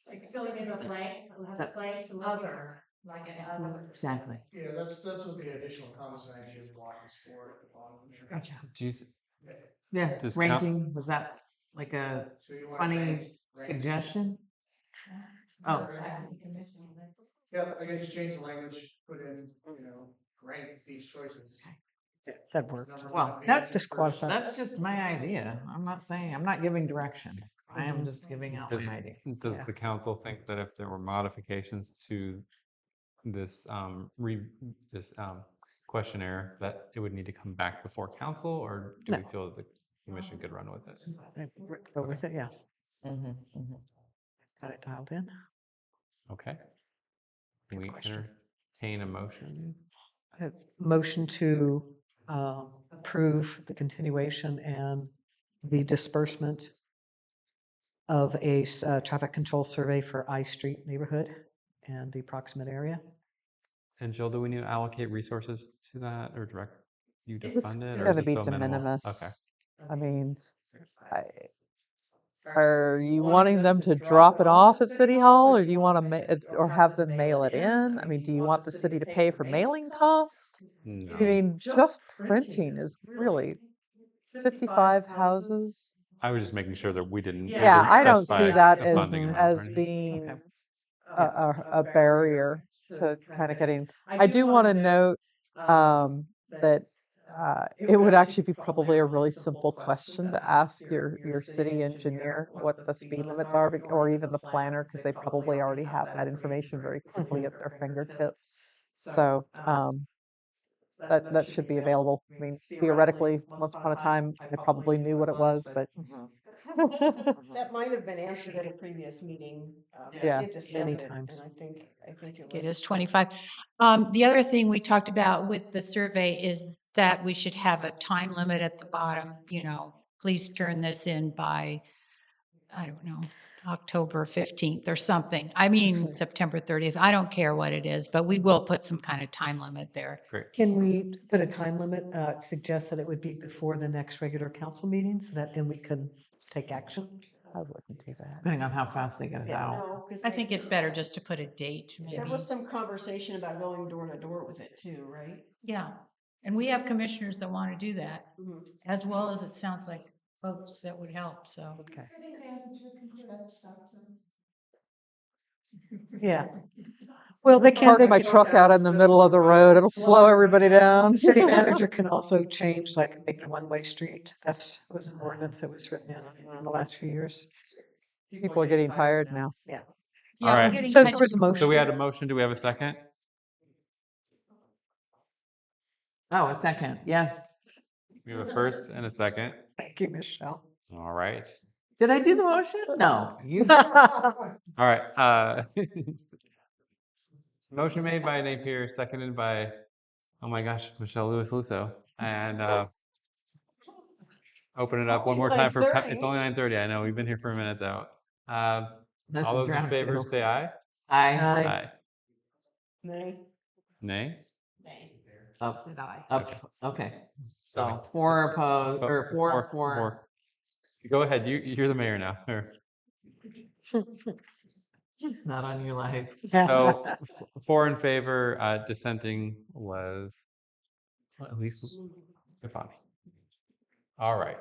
Like filling in a blank,
So-
blank, other, like an other.
Exactly.
Yeah, that's what the additional comments and ideas block is for at the bottom.
Gotcha.
Do you?
Yeah,
Does
ranking, was that like a
So you want
funny
rank
suggestion?
Yeah,
Oh,
Yep, I can just change the language, put in, you know, rank these choices.
That works.
well,
That's disqualified.
that's just my idea. I'm not giving direction. I am just giving out
Does,
my idea.
does the council think that if there were modifications to this questionnaire, that it would need to come back before council, or do
No.
we feel that the commission could run with it?
Go with it, yeah.
Mhm, mhm.
Got it dialed in.
Okay. Can we
question.
entertain a motion?
Motion to approve the continuation and the disbursement of a traffic control survey for I Street neighborhood and the approximate area.
And Jill, do we need to allocate resources to that or direct you to
It's
fund it, or is
gonna
it
be
so
de
minimal?
minimis.
Okay.
I mean, are you wanting them to drop it off at City Hall, or do you want to or have them mail it in? I mean, do you want the city to pay for mailing costs?
No.
I mean, just printing is really 55 houses.
I was just making sure that we didn't.
Yeah, I don't
specify
see that
a funding amount or
as
anything.
being a barrier to kind of getting. I do want to note that it would actually be probably a really simple question to ask your city engineer what the speed limits are, or even the planner, because they probably already have that information very quickly at their fingertips. So that should be available. I mean, theoretically, once upon a time, I probably knew what it was, but
That might have been answered at a previous meeting.
Yeah,
Did discuss
many
it,
times.
and I think
It is 25. The other thing we talked about with the survey is that we should have a time limit at the bottom, please turn this in by, I don't know, October 15th or something. I mean, September 30th. I don't care what it is, but we will put some kind of time limit there.
Great.
Can we put a time limit, suggest that it would be before the next regular council meeting so that then we can take action?
I wouldn't do that.
Depending on how fast they get it out.
No, because
I think it's better just to put a date,
there
maybe.
was some conversation about going door to door with it too, right?
Yeah. And we have commissioners that want to do that,
Mhm.
as well as it sounds like folks that would help, so.
Okay.
City manager can put up stop signs.
Yeah. Well, they can.
Park my truck out in the middle of the road. It'll slow everybody down.
City manager can also change, like, make it a one-way street. Was an ordinance that was written in the last few years.
People are getting tired now.
Yeah.
Yeah,
All
we're
right.
getting
So
kind
there was a motion.
So we had a motion. Do we have a second?
Oh, a second. Yes.
We have a first and a second.
Thank you, Michelle.
All right.
Did I do the motion? No. You.
All right. Motion made by Napier, seconded by, oh my gosh, Michelle Lewis Lusso. And open it up one more time for, it's only 9:30. I know, we've been here for a minute though.
That's
All those in
drowning
favor
you.
say aye.
Aye.
Aye.
Nay.
Nay?
Nay.
Up.
Said aye.
Up. Okay. So
Okay.
4 opposed,
So,
or four.
Go ahead, you're the mayor now. Or-
Not on your life.
So 4 in favor, dissenting was, well, at least Stefani. All right.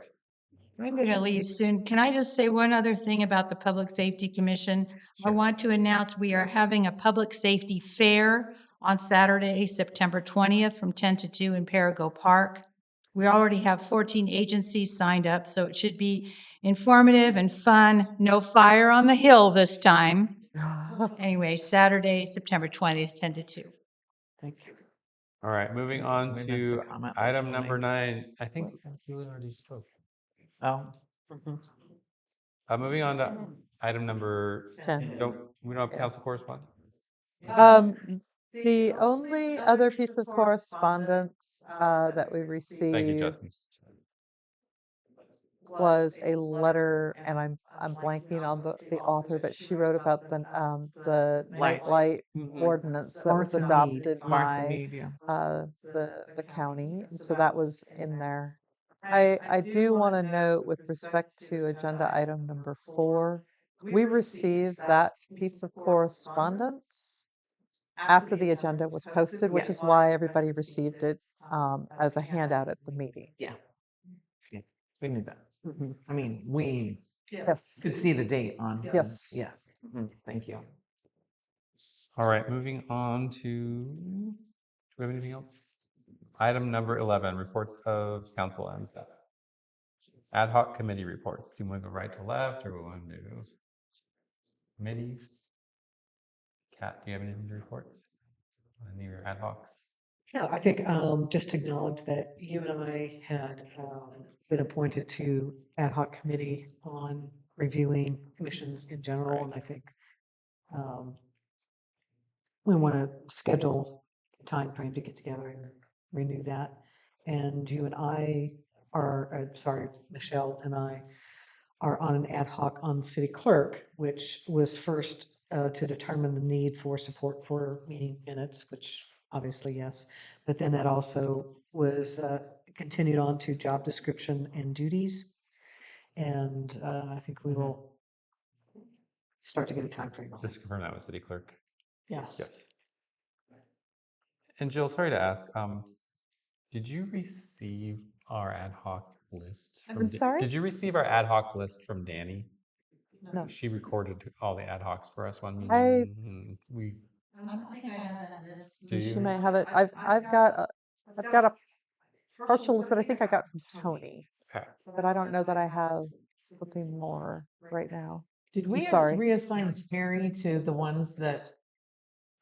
I'm going to leave soon. Can I just say one other thing about the Public Safety Commission? I want to announce we are having a public safety fair on Saturday, September 20th from 10 to 2 in Perigo Park. We already have 14 agencies signed up, so it should be informative and fun. No fire on the hill this time. Anyway, Saturday, September 20th, 10 to 2.
Thank you.
All right, moving on
We missed
to
the comment
item
this
number
morning.
9. I think Julie already spoke.
Oh.
Moving on to item number
10.
We don't have council correspondence?
The only other piece of correspondence that we
Thank you,
received
Justin.
was a letter, and I'm blanking on the author, but she wrote about the nightlight ordinance that was
Martha Mead.
adopted
Martha
by
Mead, yeah.
the county, and so that was in there. I do want to note with respect to agenda item number 4, we received that piece of correspondence after the agenda was posted, which is why everybody received it as a handout at the meeting.
Yeah. We knew that. I mean, we
Yes.
could see the date on.
Yes.
Yes. Thank you.
All right, moving on to, do we have anything else? Item number 11, reports of council and staff. Ad hoc committee reports. Do you want to go right to left, or we want to do committees? Kat, do you have anything to report? Any of your ad hocs?
Yeah, I think just to acknowledge that you and I had been appointed to ad hoc committee on reviewing commissions in general, and I think we want to schedule a time frame to get together and renew that. and you and I are, sorry, Michelle and I are on an ad hoc on city clerk, which was first to determine the need for support for meeting minutes, which obviously yes. But then that also was continued on to job description and duties. And I think we will start to get a time frame on
Just
it.
confirm that with city clerk.
Yes.
Yes. And Jill, sorry to ask, did you receive our ad hoc list?
I'm sorry?
Did you receive our ad hoc list from Danny?
No.
She recorded all the ad hocs for us one
I-
meeting. And we
I don't think I have that list.
do
She
you?
may have it. I've got a partial list that I think I got from Tony,
Okay.
but I don't know that I have something more right now.
Did
I'm
we
sorry.
reassign Terry to the ones that?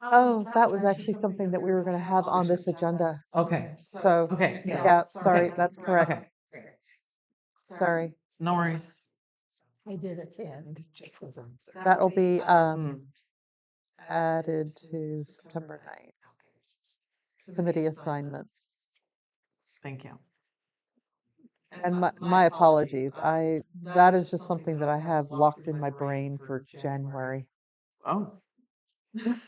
Oh, that was actually something that we were going to have on this agenda.
Okay.
So,
Okay.
yeah, sorry,
Okay.
that's correct.
Okay.
Sorry.
No worries.
I did attend, just as I'm.
That'll be
Mm.
added to September 9th. Committee assignments.
Thank you.
And my apologies. That is just something that I have locked in my brain for January.
Oh. Mm.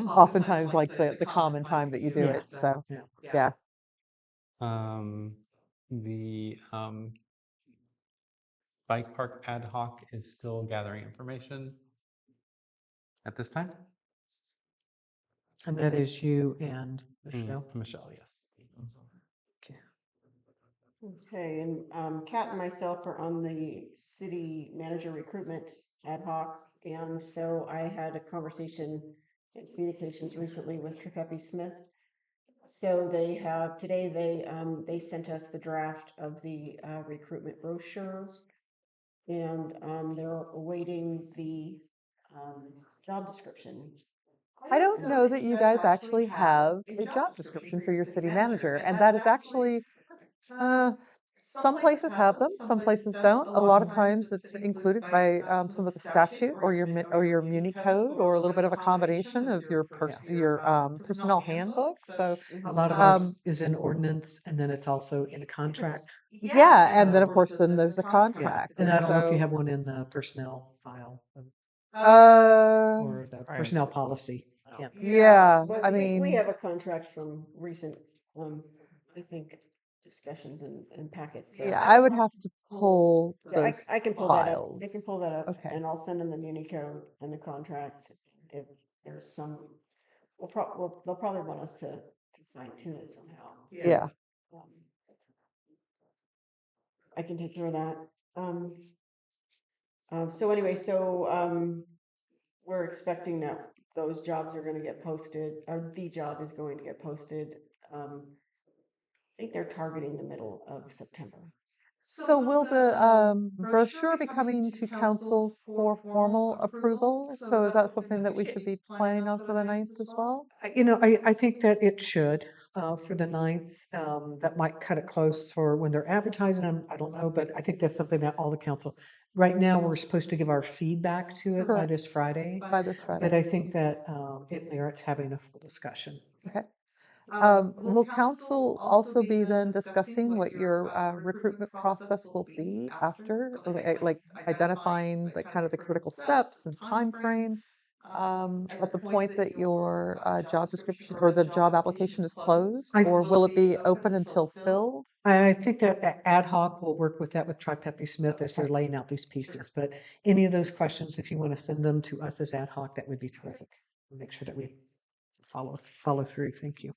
Oftentimes like the common time that you do
Yeah.
it. So,
Yeah.
yeah.
The bike park ad hoc is still gathering information at this time.
And that is you and Michelle.
Michelle, yes.
Okay.
Okay, and Kat and myself are on the city manager recruitment ad hoc, and so I had a conversation in communications recently with Trippepi Smith. So today they sent us the draft of the recruitment brochure, and they're awaiting the job description.
I don't know that you guys actually have a job description for your city manager, and that is actually some places have them, some places don't. A lot of times it's included by some of the statute or your Muni code, or a little bit of a combination of your personnel handbook. So
A lot of ours is in ordinance, and then it's also in a contract.
yeah, and then of course then there's a
Yeah.
contract.
And I don't know if you
so,
have one in the personnel file
uh,
or the personnel policy. Yeah.
yeah,
Well,
I
we
mean,
have a contract from recent, I think, discussions and packets. So
yeah, I would have to pull
yeah,
those
I can pull that up.
files.
I can pull that up,
Okay.
and I'll send them the Muni code and the contract. If there's some, they'll probably want us to fine tune it somehow.
Yeah.
Um, I can take care of that. So anyway, we're expecting that those jobs are going to get posted, or the job is going to get posted. I think they're targeting the middle of September.
So will the brochure be coming to council for formal approval? So is that something that we should be planning on for the 9th as well?
I think that it should for the 9th. That might cut it close for when they're advertising them. I don't know, but I think that's something that all the council. Right now, we're supposed to give our feedback to it by
Correct.
this Friday.
By this
But
Friday.
I think that it merits having a full discussion.
Okay. Will council also be then discussing what your recruitment process will be after, like identifying the kind of the critical steps and time frame at the point that your job description or the job application is closed, or will it be open until filled?
I think that ad hoc will work with that with Trippepi Smith as they're laying out these pieces. But any of those questions, if you want to send them to us as ad hoc, that would be terrific. We'll make sure that we follow through. Thank you.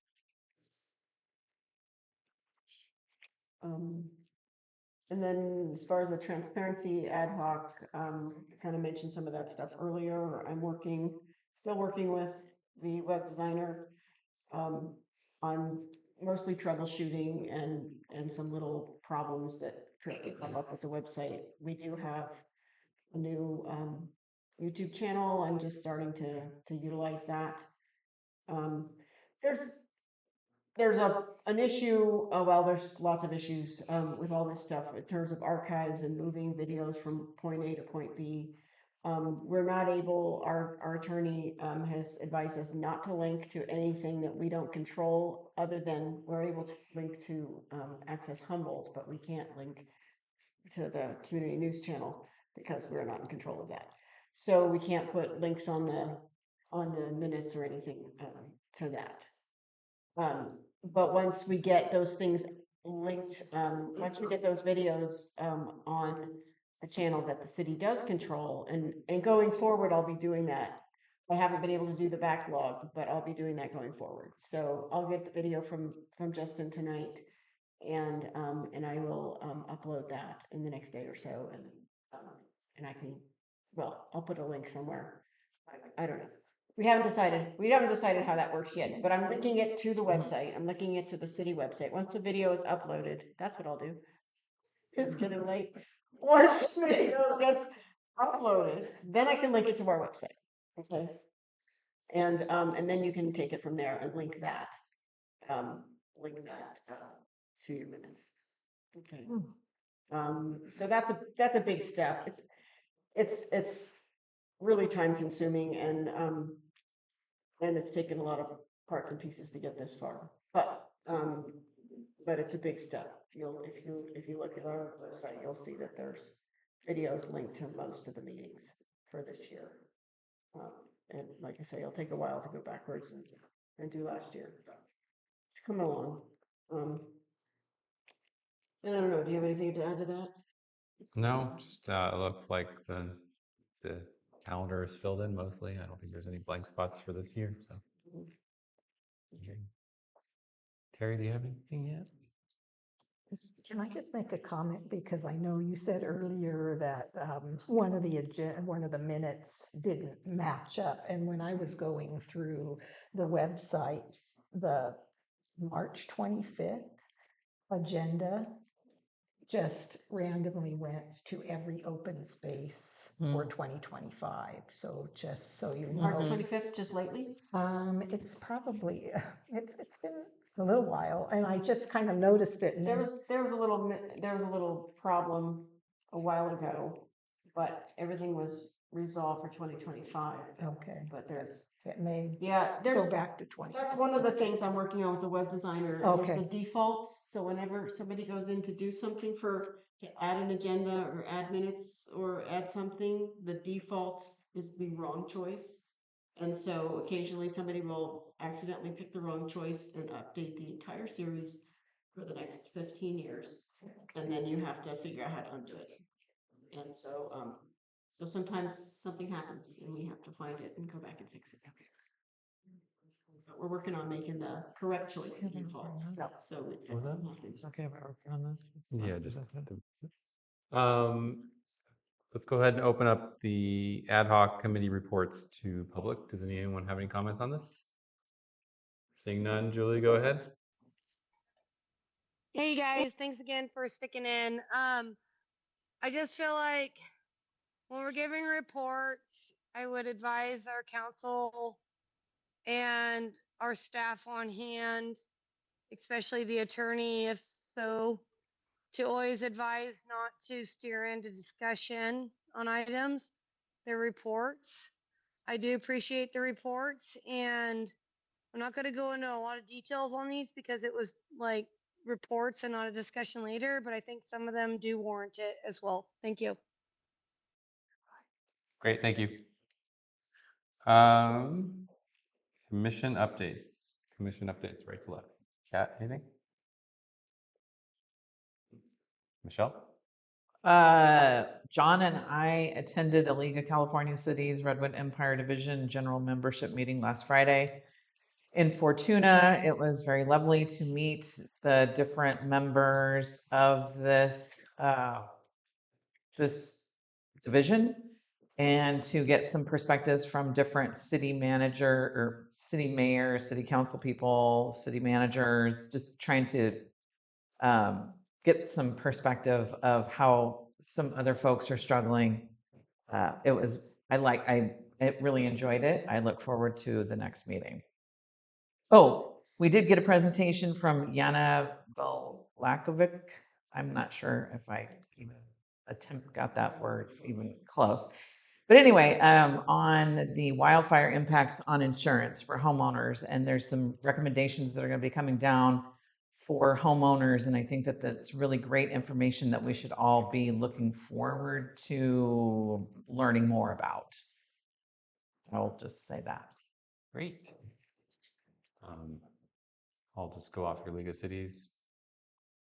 And then as far as the transparency ad hoc, kind of mentioned some of that stuff earlier. I'm still working with the web designer on mostly troubleshooting and some little problems that could come up with the website. We do have a new YouTube channel. I'm just starting to utilize that. There's an issue. Well, there's lots of issues with all this stuff in terms of archives and moving videos from point A to point B. We're not able, our attorney has advised us not to link to anything that we don't control, other than we're able to link to Access Humboldt, but we can't link to the community news channel because we're not in control of that. So we can't put links on the minutes or anything to that. But once we get those things linked, once we get those videos on a channel that the city does control, and going forward, I'll be doing that. I haven't been able to do the backlog, but I'll be doing that going forward. So I'll get the video from Justin tonight, and I will upload that in the next day or so, and I can, well, I'll put a link somewhere. I don't know. We haven't decided how that works yet, but I'm linking it to the website. I'm linking it to the city website. Once the video is uploaded, that's what I'll do. It's getting late. Once the video gets uploaded, then I can link it to our website. Okay. And then you can take it from there and link that to your minutes. Okay. So that's a big step. It's really time consuming, and it's taken a lot of parts and pieces to get this far. But it's a big step. If you look at our website, you'll see that there's videos linked to most of the meetings for this year. And like I say, it'll take a while to go backwards and do last year. It's coming along. I don't know. Do you have anything to add to that?
No, just it looks like the calendar is filled in mostly. I don't think there's any blank spots for this year. So, okay. Terry, do you have anything yet?
Can I just make a comment, because I know you said earlier that one of the minutes didn't match up, and when I was going through the website, the March 25th agenda just randomly went to every open space for 2025. So just so you know.
March 25th, just lately?
It's probably, it's been a little while, and I just kind of noticed it. And
There was a little problem a while ago, but everything was resolved for 2025.
Okay.
But
it may
there's
go back to 20.
That's one of the things I'm working on with the web designer is the defaults. So whenever somebody goes in to do something to add an agenda or add minutes or add something, the default is the wrong choice. And so occasionally somebody will accidentally pick the wrong choice and update the entire series for the next 15 years. And then you have to figure out how to undo it. And so, so sometimes something happens and we have to find it and go back and fix it. But we're working on making the correct choice the default. So it doesn't happen.
Okay, we're working on this.
Yeah, just let's go ahead and open up the ad hoc committee reports to public. Does anyone have any comments on this? Seeing none, Julie, go ahead.
Hey guys, thanks again for sticking in. I just feel like when we're giving reports, I would advise our council and our staff on hand, especially the attorney, if so, to always advise not to steer into discussion on items, their reports. I do appreciate the reports, and I'm not going to go into a lot of details on these because it was like reports and not a discussion later, but I think some of them do warrant it as well. Thank you.
Great, thank you. Commission updates. Commission updates, right to left. Kat, anything? Michelle?
John and I attended a League of California Cities Redwood Empire Division general membership meeting last Friday in Fortuna. It was very lovely to meet the different members of this this division and to get some perspectives from different city manager or city mayor, city council people, city managers, just trying to get some perspective of how some other folks are struggling. I really enjoyed it. I look forward to the next meeting. Oh, we did get a presentation from Yana Velakovic. I'm not sure if I even got that word even close. But anyway, on the wildfire impacts on insurance for homeowners, and there's some recommendations that are going to be coming down for homeowners, and I think that that's really great information that we should all be looking forward to learning more about. I'll just say that.
Great. I'll just go off your League of Cities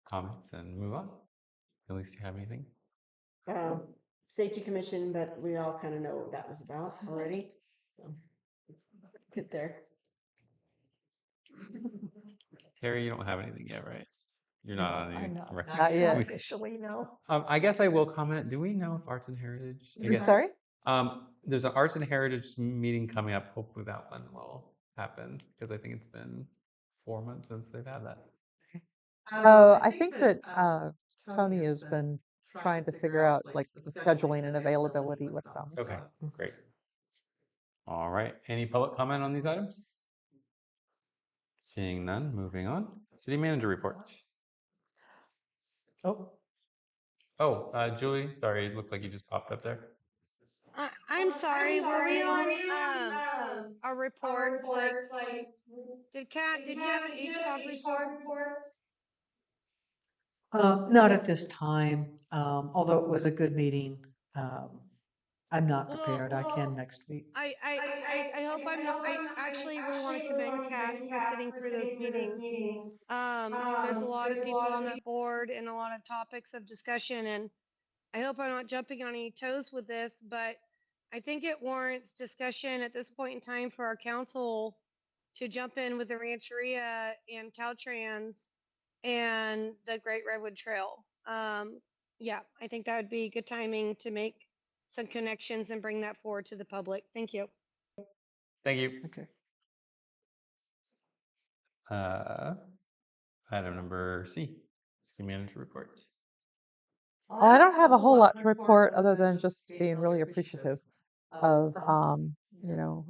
comments and move on. At least you have anything?
Safety Commission, but we all kind of know what that was about already. So get there.
Terry, you don't have anything yet, right? You're not on any
I'm not.
record.
Not yet.
Officially, no.
I guess I will comment. Do we know if Arts and Heritage? I guess,
Sorry?
there's an Arts and Heritage meeting coming up. Hopefully that one will happen because I think it's been 4 months since they've had that.
Oh, I think that Tony has been trying to figure out like the scheduling and availability with them.
Okay,
so.
great. All right. Any public comment on these items? Seeing none, moving on. City manager reports. Julie, sorry, it looks like you just popped up there.
I'm sorry. Were we on our reports? Like, did you have an HCOG report?
Not at this time, although it was a good meeting. I'm not prepared. I can next week.
I hope I'm not. I actually really want to commend Kat for sitting through those meetings. There's a lot of people on that board and a lot of topics of discussion, and I hope I'm not jumping on any toes with this, but I think it warrants discussion at this point in time for our council to jump in with the Rancheria and Caltrans and the Great Redwood Trail. Yeah, I think that would be good timing to make some connections and bring that forward to the public. Thank you.
Thank you.
Okay.
Item number C, city manager report.
Well, I don't have a whole lot to report other than just being really appreciative of, you know,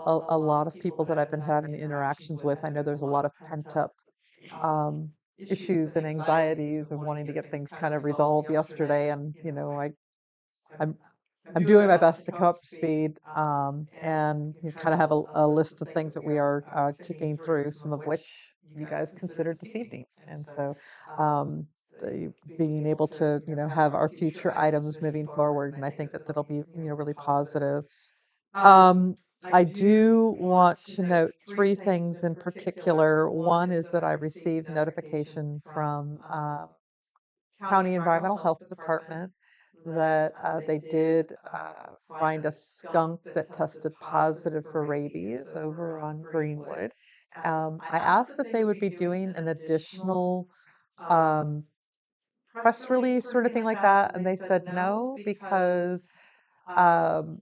a lot of people that I've been having interactions with. I know there's a lot of pent up issues and anxieties and wanting to get things kind of resolved yesterday. And, I'm I'm doing my best to come up to speed and kind of have a list of things that we are ticking through, some of which you guys considered this evening. And so being able to, have our future items moving forward, and I think that that'll be, really positive. I do want to note three things in particular. One is that I received notification from County Environmental Health Department that they did find a skunk that tested positive for rabies over on Greenwood. I asked if they would be doing an additional um, press release or anything like that, and they said no because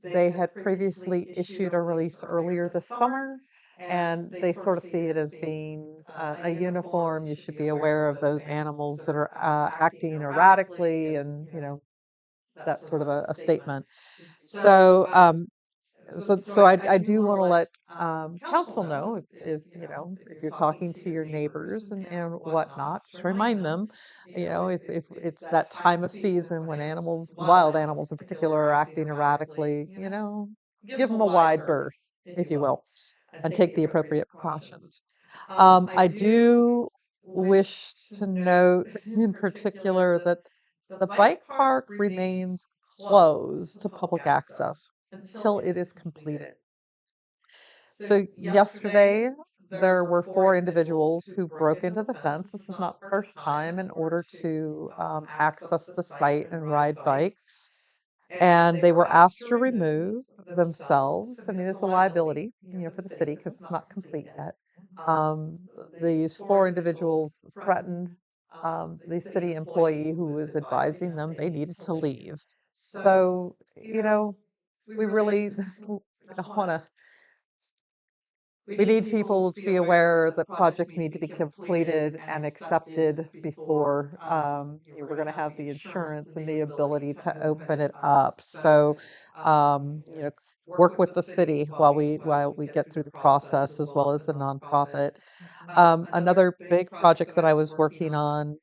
they had previously issued a release earlier this summer, and they sort of see it as being a uniform. You should be aware of those animals that are acting erratically, and that sort of a statement. So, I do want to let council know if you're talking to your neighbors and whatnot, just remind them, if it's that time of season when wild animals in particular, are acting erratically, give them a wide berth, if you will, and take the appropriate precautions. I do wish to note in particular that the bike park remains closed to public access until it is completed. So yesterday, there were 4 individuals who broke into the fence. This is not the first time, in order to access the site and ride bikes. And they were asked to remove themselves. I mean, it's a liability, for the city because it's not complete yet. These 4 individuals threatened the city employee who was advising them they needed to leave. So, we really want to. We need people to be aware that projects need to be completed and accepted before we're going to have the insurance and the ability to open it up. So, work with the city while we get through the process, as well as the nonprofit. Another big project that I was working on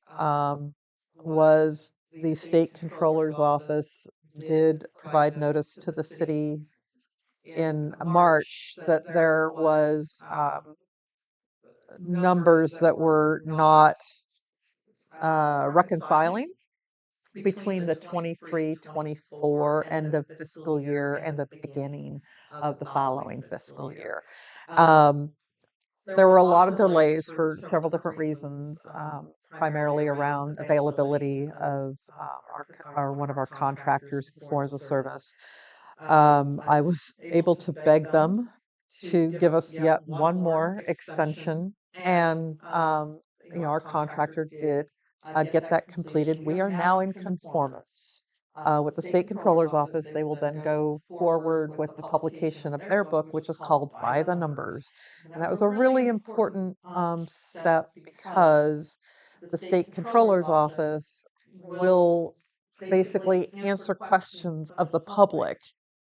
was the state controller's office did provide notice to the city in March that there was numbers that were not reconciling between the 23-24 end of fiscal year and the beginning of the following fiscal year. There were a lot of delays for several different reasons, primarily around availability of one of our contractors who performs a service. I was able to beg them to give us yet one more extension, and our contractor did get that completed. We are now in conformance with the state controller's office. They will then go forward with the publication of their book, which is called By the Numbers. And that was a really important step because the state controller's office will basically answer questions of the public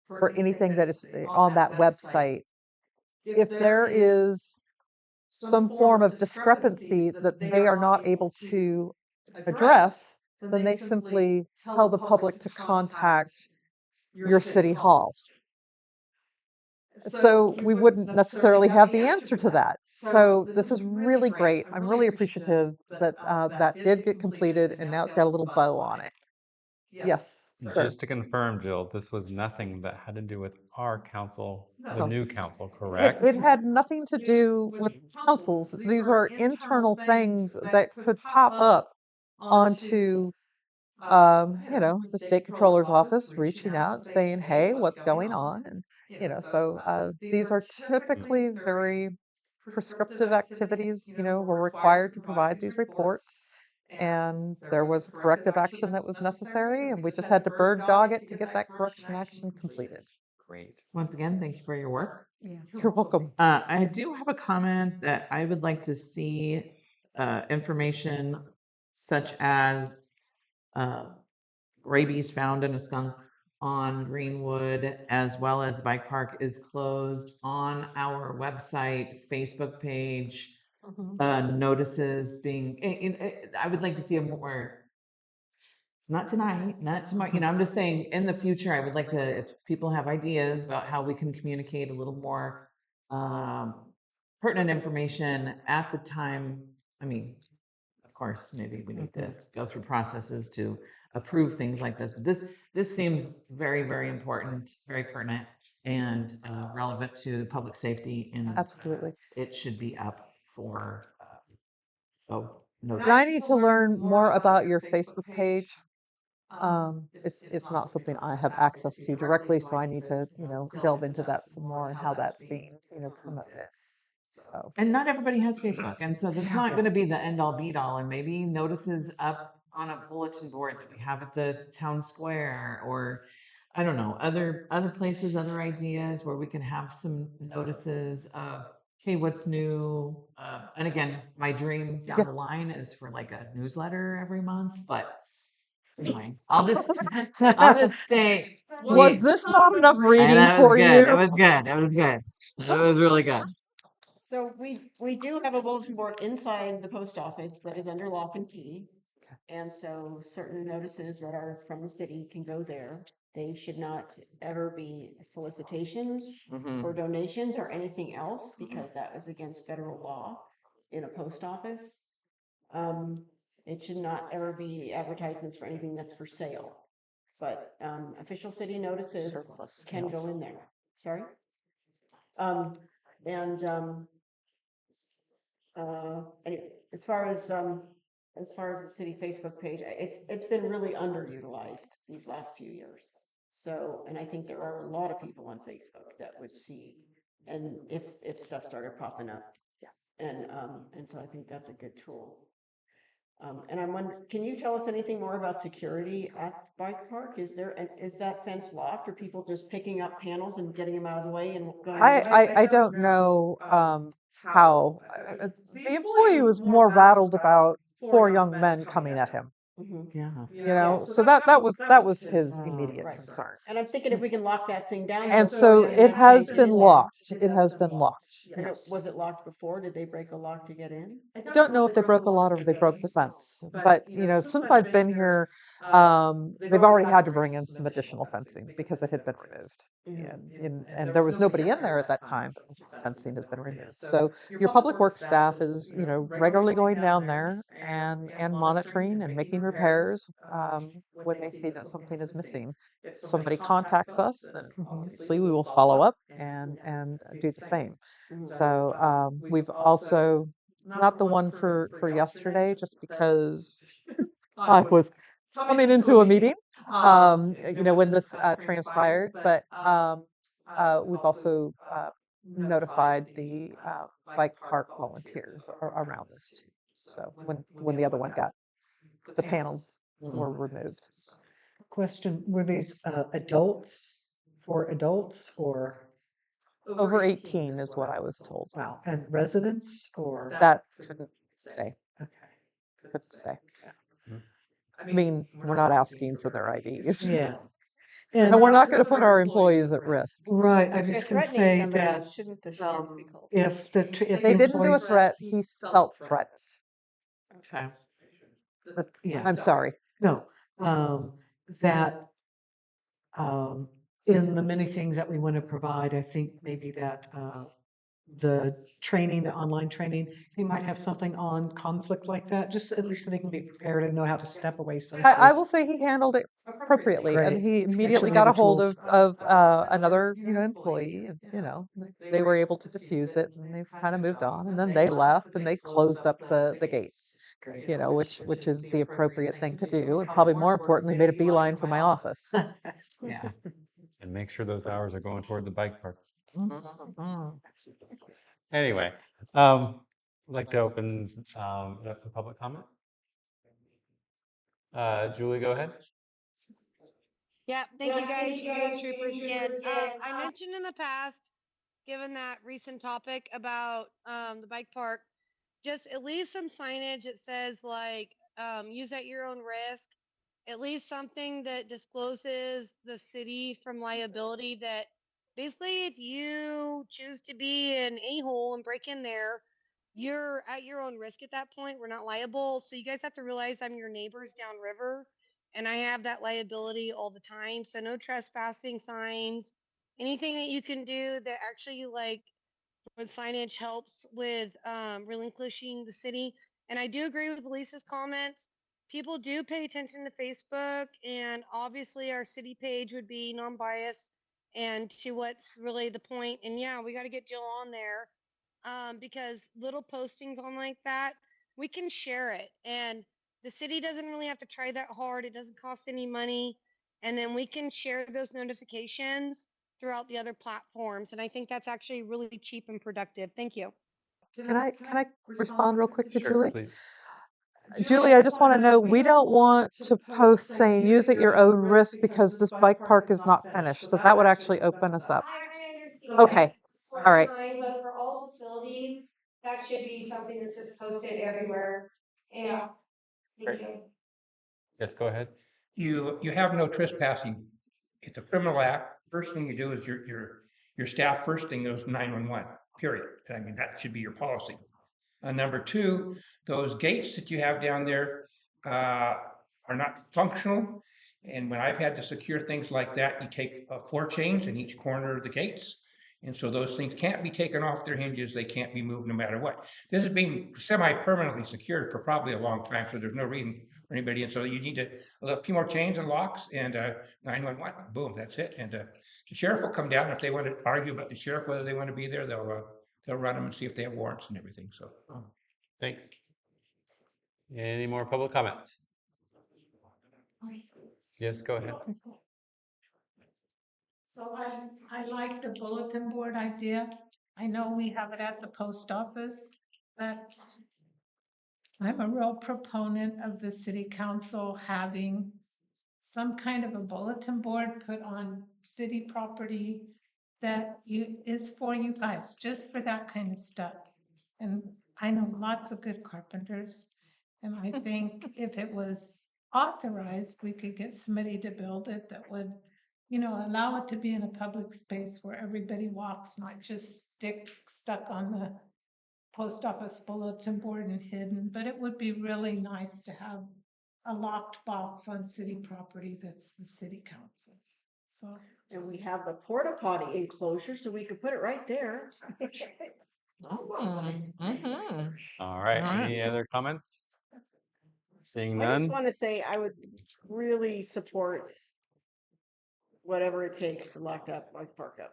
for anything that is on that website. If there is some form of discrepancy that they are not able to address, then they simply tell the public to contact your city hall. So we wouldn't necessarily have the answer to that. So this is really great. I'm really appreciative that that did get completed, and now it's got a little bow on it. Yes, sir.
Just to confirm, Jill, this was nothing that had to do with our council, the
No.
new council, correct?
It had nothing to do with councils. These are internal things that could pop up onto the state controller's office reaching out and saying, hey, what's going on? And, so these are typically very prescriptive activities. We're required to provide these reports. And there was corrective action that was necessary, and we just had to bird dog it to get that correction action completed.
Great. Once again, thank you for your work.
Yeah. You're welcome.
I do have a comment that I would like to see information such as rabies found in a skunk on Greenwood, as well as the bike park is closed on our website, Facebook page, notices being, I would like to see a more, not tonight, not tomorrow, I'm just saying in the future, I would like to, if people have ideas about how we can communicate a little more pertinent information at the time. I mean, of course, maybe we need to go through processes to approve things like this, but this seems very, very important, very pertinent, and relevant to public safety, and
Absolutely.
it should be up for
And I need to learn more about your Facebook page. It's not something I have access to directly, so I need to, delve into that some more and how that's being, promoted. So.
And not everybody has Facebook, and so that's not going to be the end all be all. And maybe notices up on a bulletin board that we have at the town square, or I don't know, other places, other ideas where we can have some notices of, hey, what's new? And again, my dream down the line is for like a newsletter every month, but anyway, I'll just stay.
Was this not enough reading for you?
It was good. It was good. It was really good.
So we do have a bulletin board inside the post office that is under lock and key. And so certain notices that are from the city can go there. They should not ever be solicitations for donations or anything else, because that is against federal law in a post office. It should not ever be advertisements for anything that's for sale. But official city notices can go in there. Sorry? Anyway, as far as the city Facebook page, it's been really underutilized these last few years. So, and I think there are a lot of people on Facebook that would see, and if stuff started popping up, and so I think that's a good tool. And I'm wondering, can you tell us anything more about security at the bike park? Is that fence locked, or people just picking up panels and getting them out of the way and going?
I don't know how. The employee was more rattled about 4 young men coming at him.
Yeah.
You know, so that was his immediate
Right.
concern.
And I'm thinking if we can lock that thing down.
And
till
so
somebody
it has
take
been
in.
locked. It has been locked.
And
Yes.
was it locked before? Did they break a lock to get in?
I don't know if they broke a lot or if they broke the fence, but you know, since I've been here, they've already had to bring in some additional fencing because it had been removed. And there was nobody in there at that time, but the fencing has been removed. So your public works staff is, you know, regularly going down there and monitoring and making repairs when they see that something is missing. If somebody contacts us, then obviously we will follow up and do the same. So we've also not the one for yesterday, just because I was coming into a meeting, you know, when this transpired. But we've also notified the bike park volunteers around this too. So when the other one got the panels were removed.
Question, were these adults, for adults or?
Over 18 is what I was told.
Wow, and residents or?
That couldn't say.
Okay.
Couldn't say. I mean, we're not asking for their IDs.
Yeah.
And we're not going to put our employees at risk.
Right, I
If
was
you're
just going to
threatening
say
somebody,
that
shouldn't the sheriff be called?
if if
They
the
didn't do a
employees.
threat. He felt threatened.
Okay.
Yeah.
I'm sorry.
No, that in the many things that we want to provide, I think maybe that the training, the online training, they might have something on conflict like that, just at least so they can be prepared and know how to step away safely.
I will say he handled it appropriately, and
Great.
he immediately
Excellent
got a
other
hold
tools.
of another, you know, employee, and you know, they were able to diffuse it, and they've kind of moved on, and then they left, and they closed up the gates, you know, which is the appropriate thing to do, and probably more importantly, made a beeline for my office.
Yeah.
And make sure those hours are going toward the bike park.
Mhm.
Anyway, I'd like to open it up for public comment. Julie, go ahead.
Yeah, thank you guys. You guys troopers again. I mentioned in the past, given that recent topic about the bike park, just at least some signage that says like use at your own risk. At least something that discloses the city from liability, that basically if you choose to be an a-hole and break in there, you're at your own risk at that point. We're not liable. So you guys have to realize I'm your neighbors downriver and I have that liability all the time. So no trespassing signs, anything that you can do that actually like when signage helps with relinquishing the city. And I do agree with Lisa's comments. People do pay attention to Facebook, and obviously our city page would be non-biased and to what's really the point. And yeah, we got to get Jill on there because little postings on like that, we can share it. And the city doesn't really have to try that hard. It doesn't cost any money. And then we can share those notifications throughout the other platforms. And I think that's actually really cheap and productive. Thank you.
Can I respond real quick to
Sure,
Julie?
please.
Julie, I just want to know, we don't want to post saying use at your own risk because this bike park is not finished. So that would actually open us up.
I understand.
Okay. All right.
Fine, but for all facilities, that should be something that's just posted everywhere. Yeah. Thank you.
Yes, go ahead.
You have no trespassing. It's a criminal act. First thing you do is your staff first thing goes 911, period. I mean, that should be your policy. Number two, those gates that you have down there are not functional. And when I've had to secure things like that, you take 4 chains in each corner of the gates. And so those things can't be taken off their hinges. They can't be moved no matter what. This is being semi-permanently secured for probably a long time, so there's no reason for anybody. And so you need a few more chains and locks and 911. Boom, that's it. And the sheriff will come down if they want to argue about the sheriff, whether they want to be there. They'll run them and see if they have warrants and everything. So.
Thanks. Any more public comment? Yes, go ahead.
So I like the bulletin board idea. I know we have it at the post office, but I'm a real proponent of the city council having some kind of a bulletin board put on city property that is for you guys, just for that kind of stuff. And I know lots of good carpenters. And I think if it was authorized, we could get somebody to build it that would, allow it to be in a public space where everybody walks, not just stuck on the post office bulletin board and hidden, but it would be really nice to have a locked box on city property that's the city council's. So,
And we have the porta potty enclosure, so we could put it right there.
All right,
All right.
any other comments? Seeing
I just
none,
want to say I would really support whatever it takes to lock up, like park up.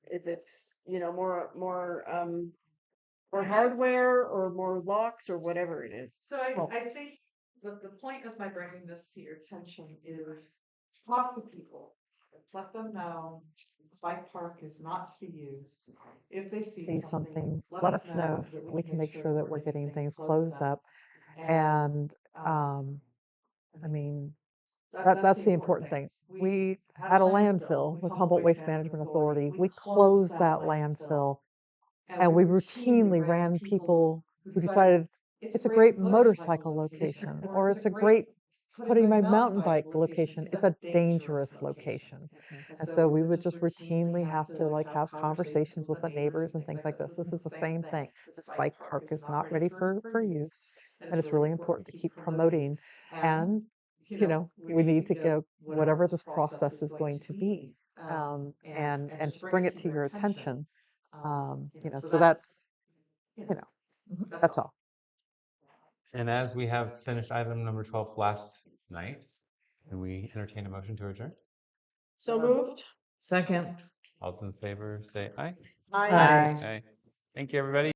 If it's, more hardware or more locks or whatever it is.
So I think the point of my bringing this to your attention is talk to people. Let them know the bike park is not to be used. If they see something, let us know so that we can make sure that we're getting things closed up. And, I mean, that's the important thing. We had a landfill with Humboldt Waste Management Authority. We closed that landfill and we routinely ran people who decided it's a great motorcycle location or it's a great putting my mountain bike location. It's a dangerous location. And so we would just routinely have to like have conversations with the neighbors and things like this. This is the same thing. This bike park is not ready for use. And it's really important to keep promoting. And, we need to go whatever this process is going to be. And just bring it to your attention. So that's, that's all.
and as we have finished item number 12 last night, can we entertain a motion to adjourn?
So moved.
Second.
All those in favor say aye.
I
Aye.
Aye. Thank you, everybody.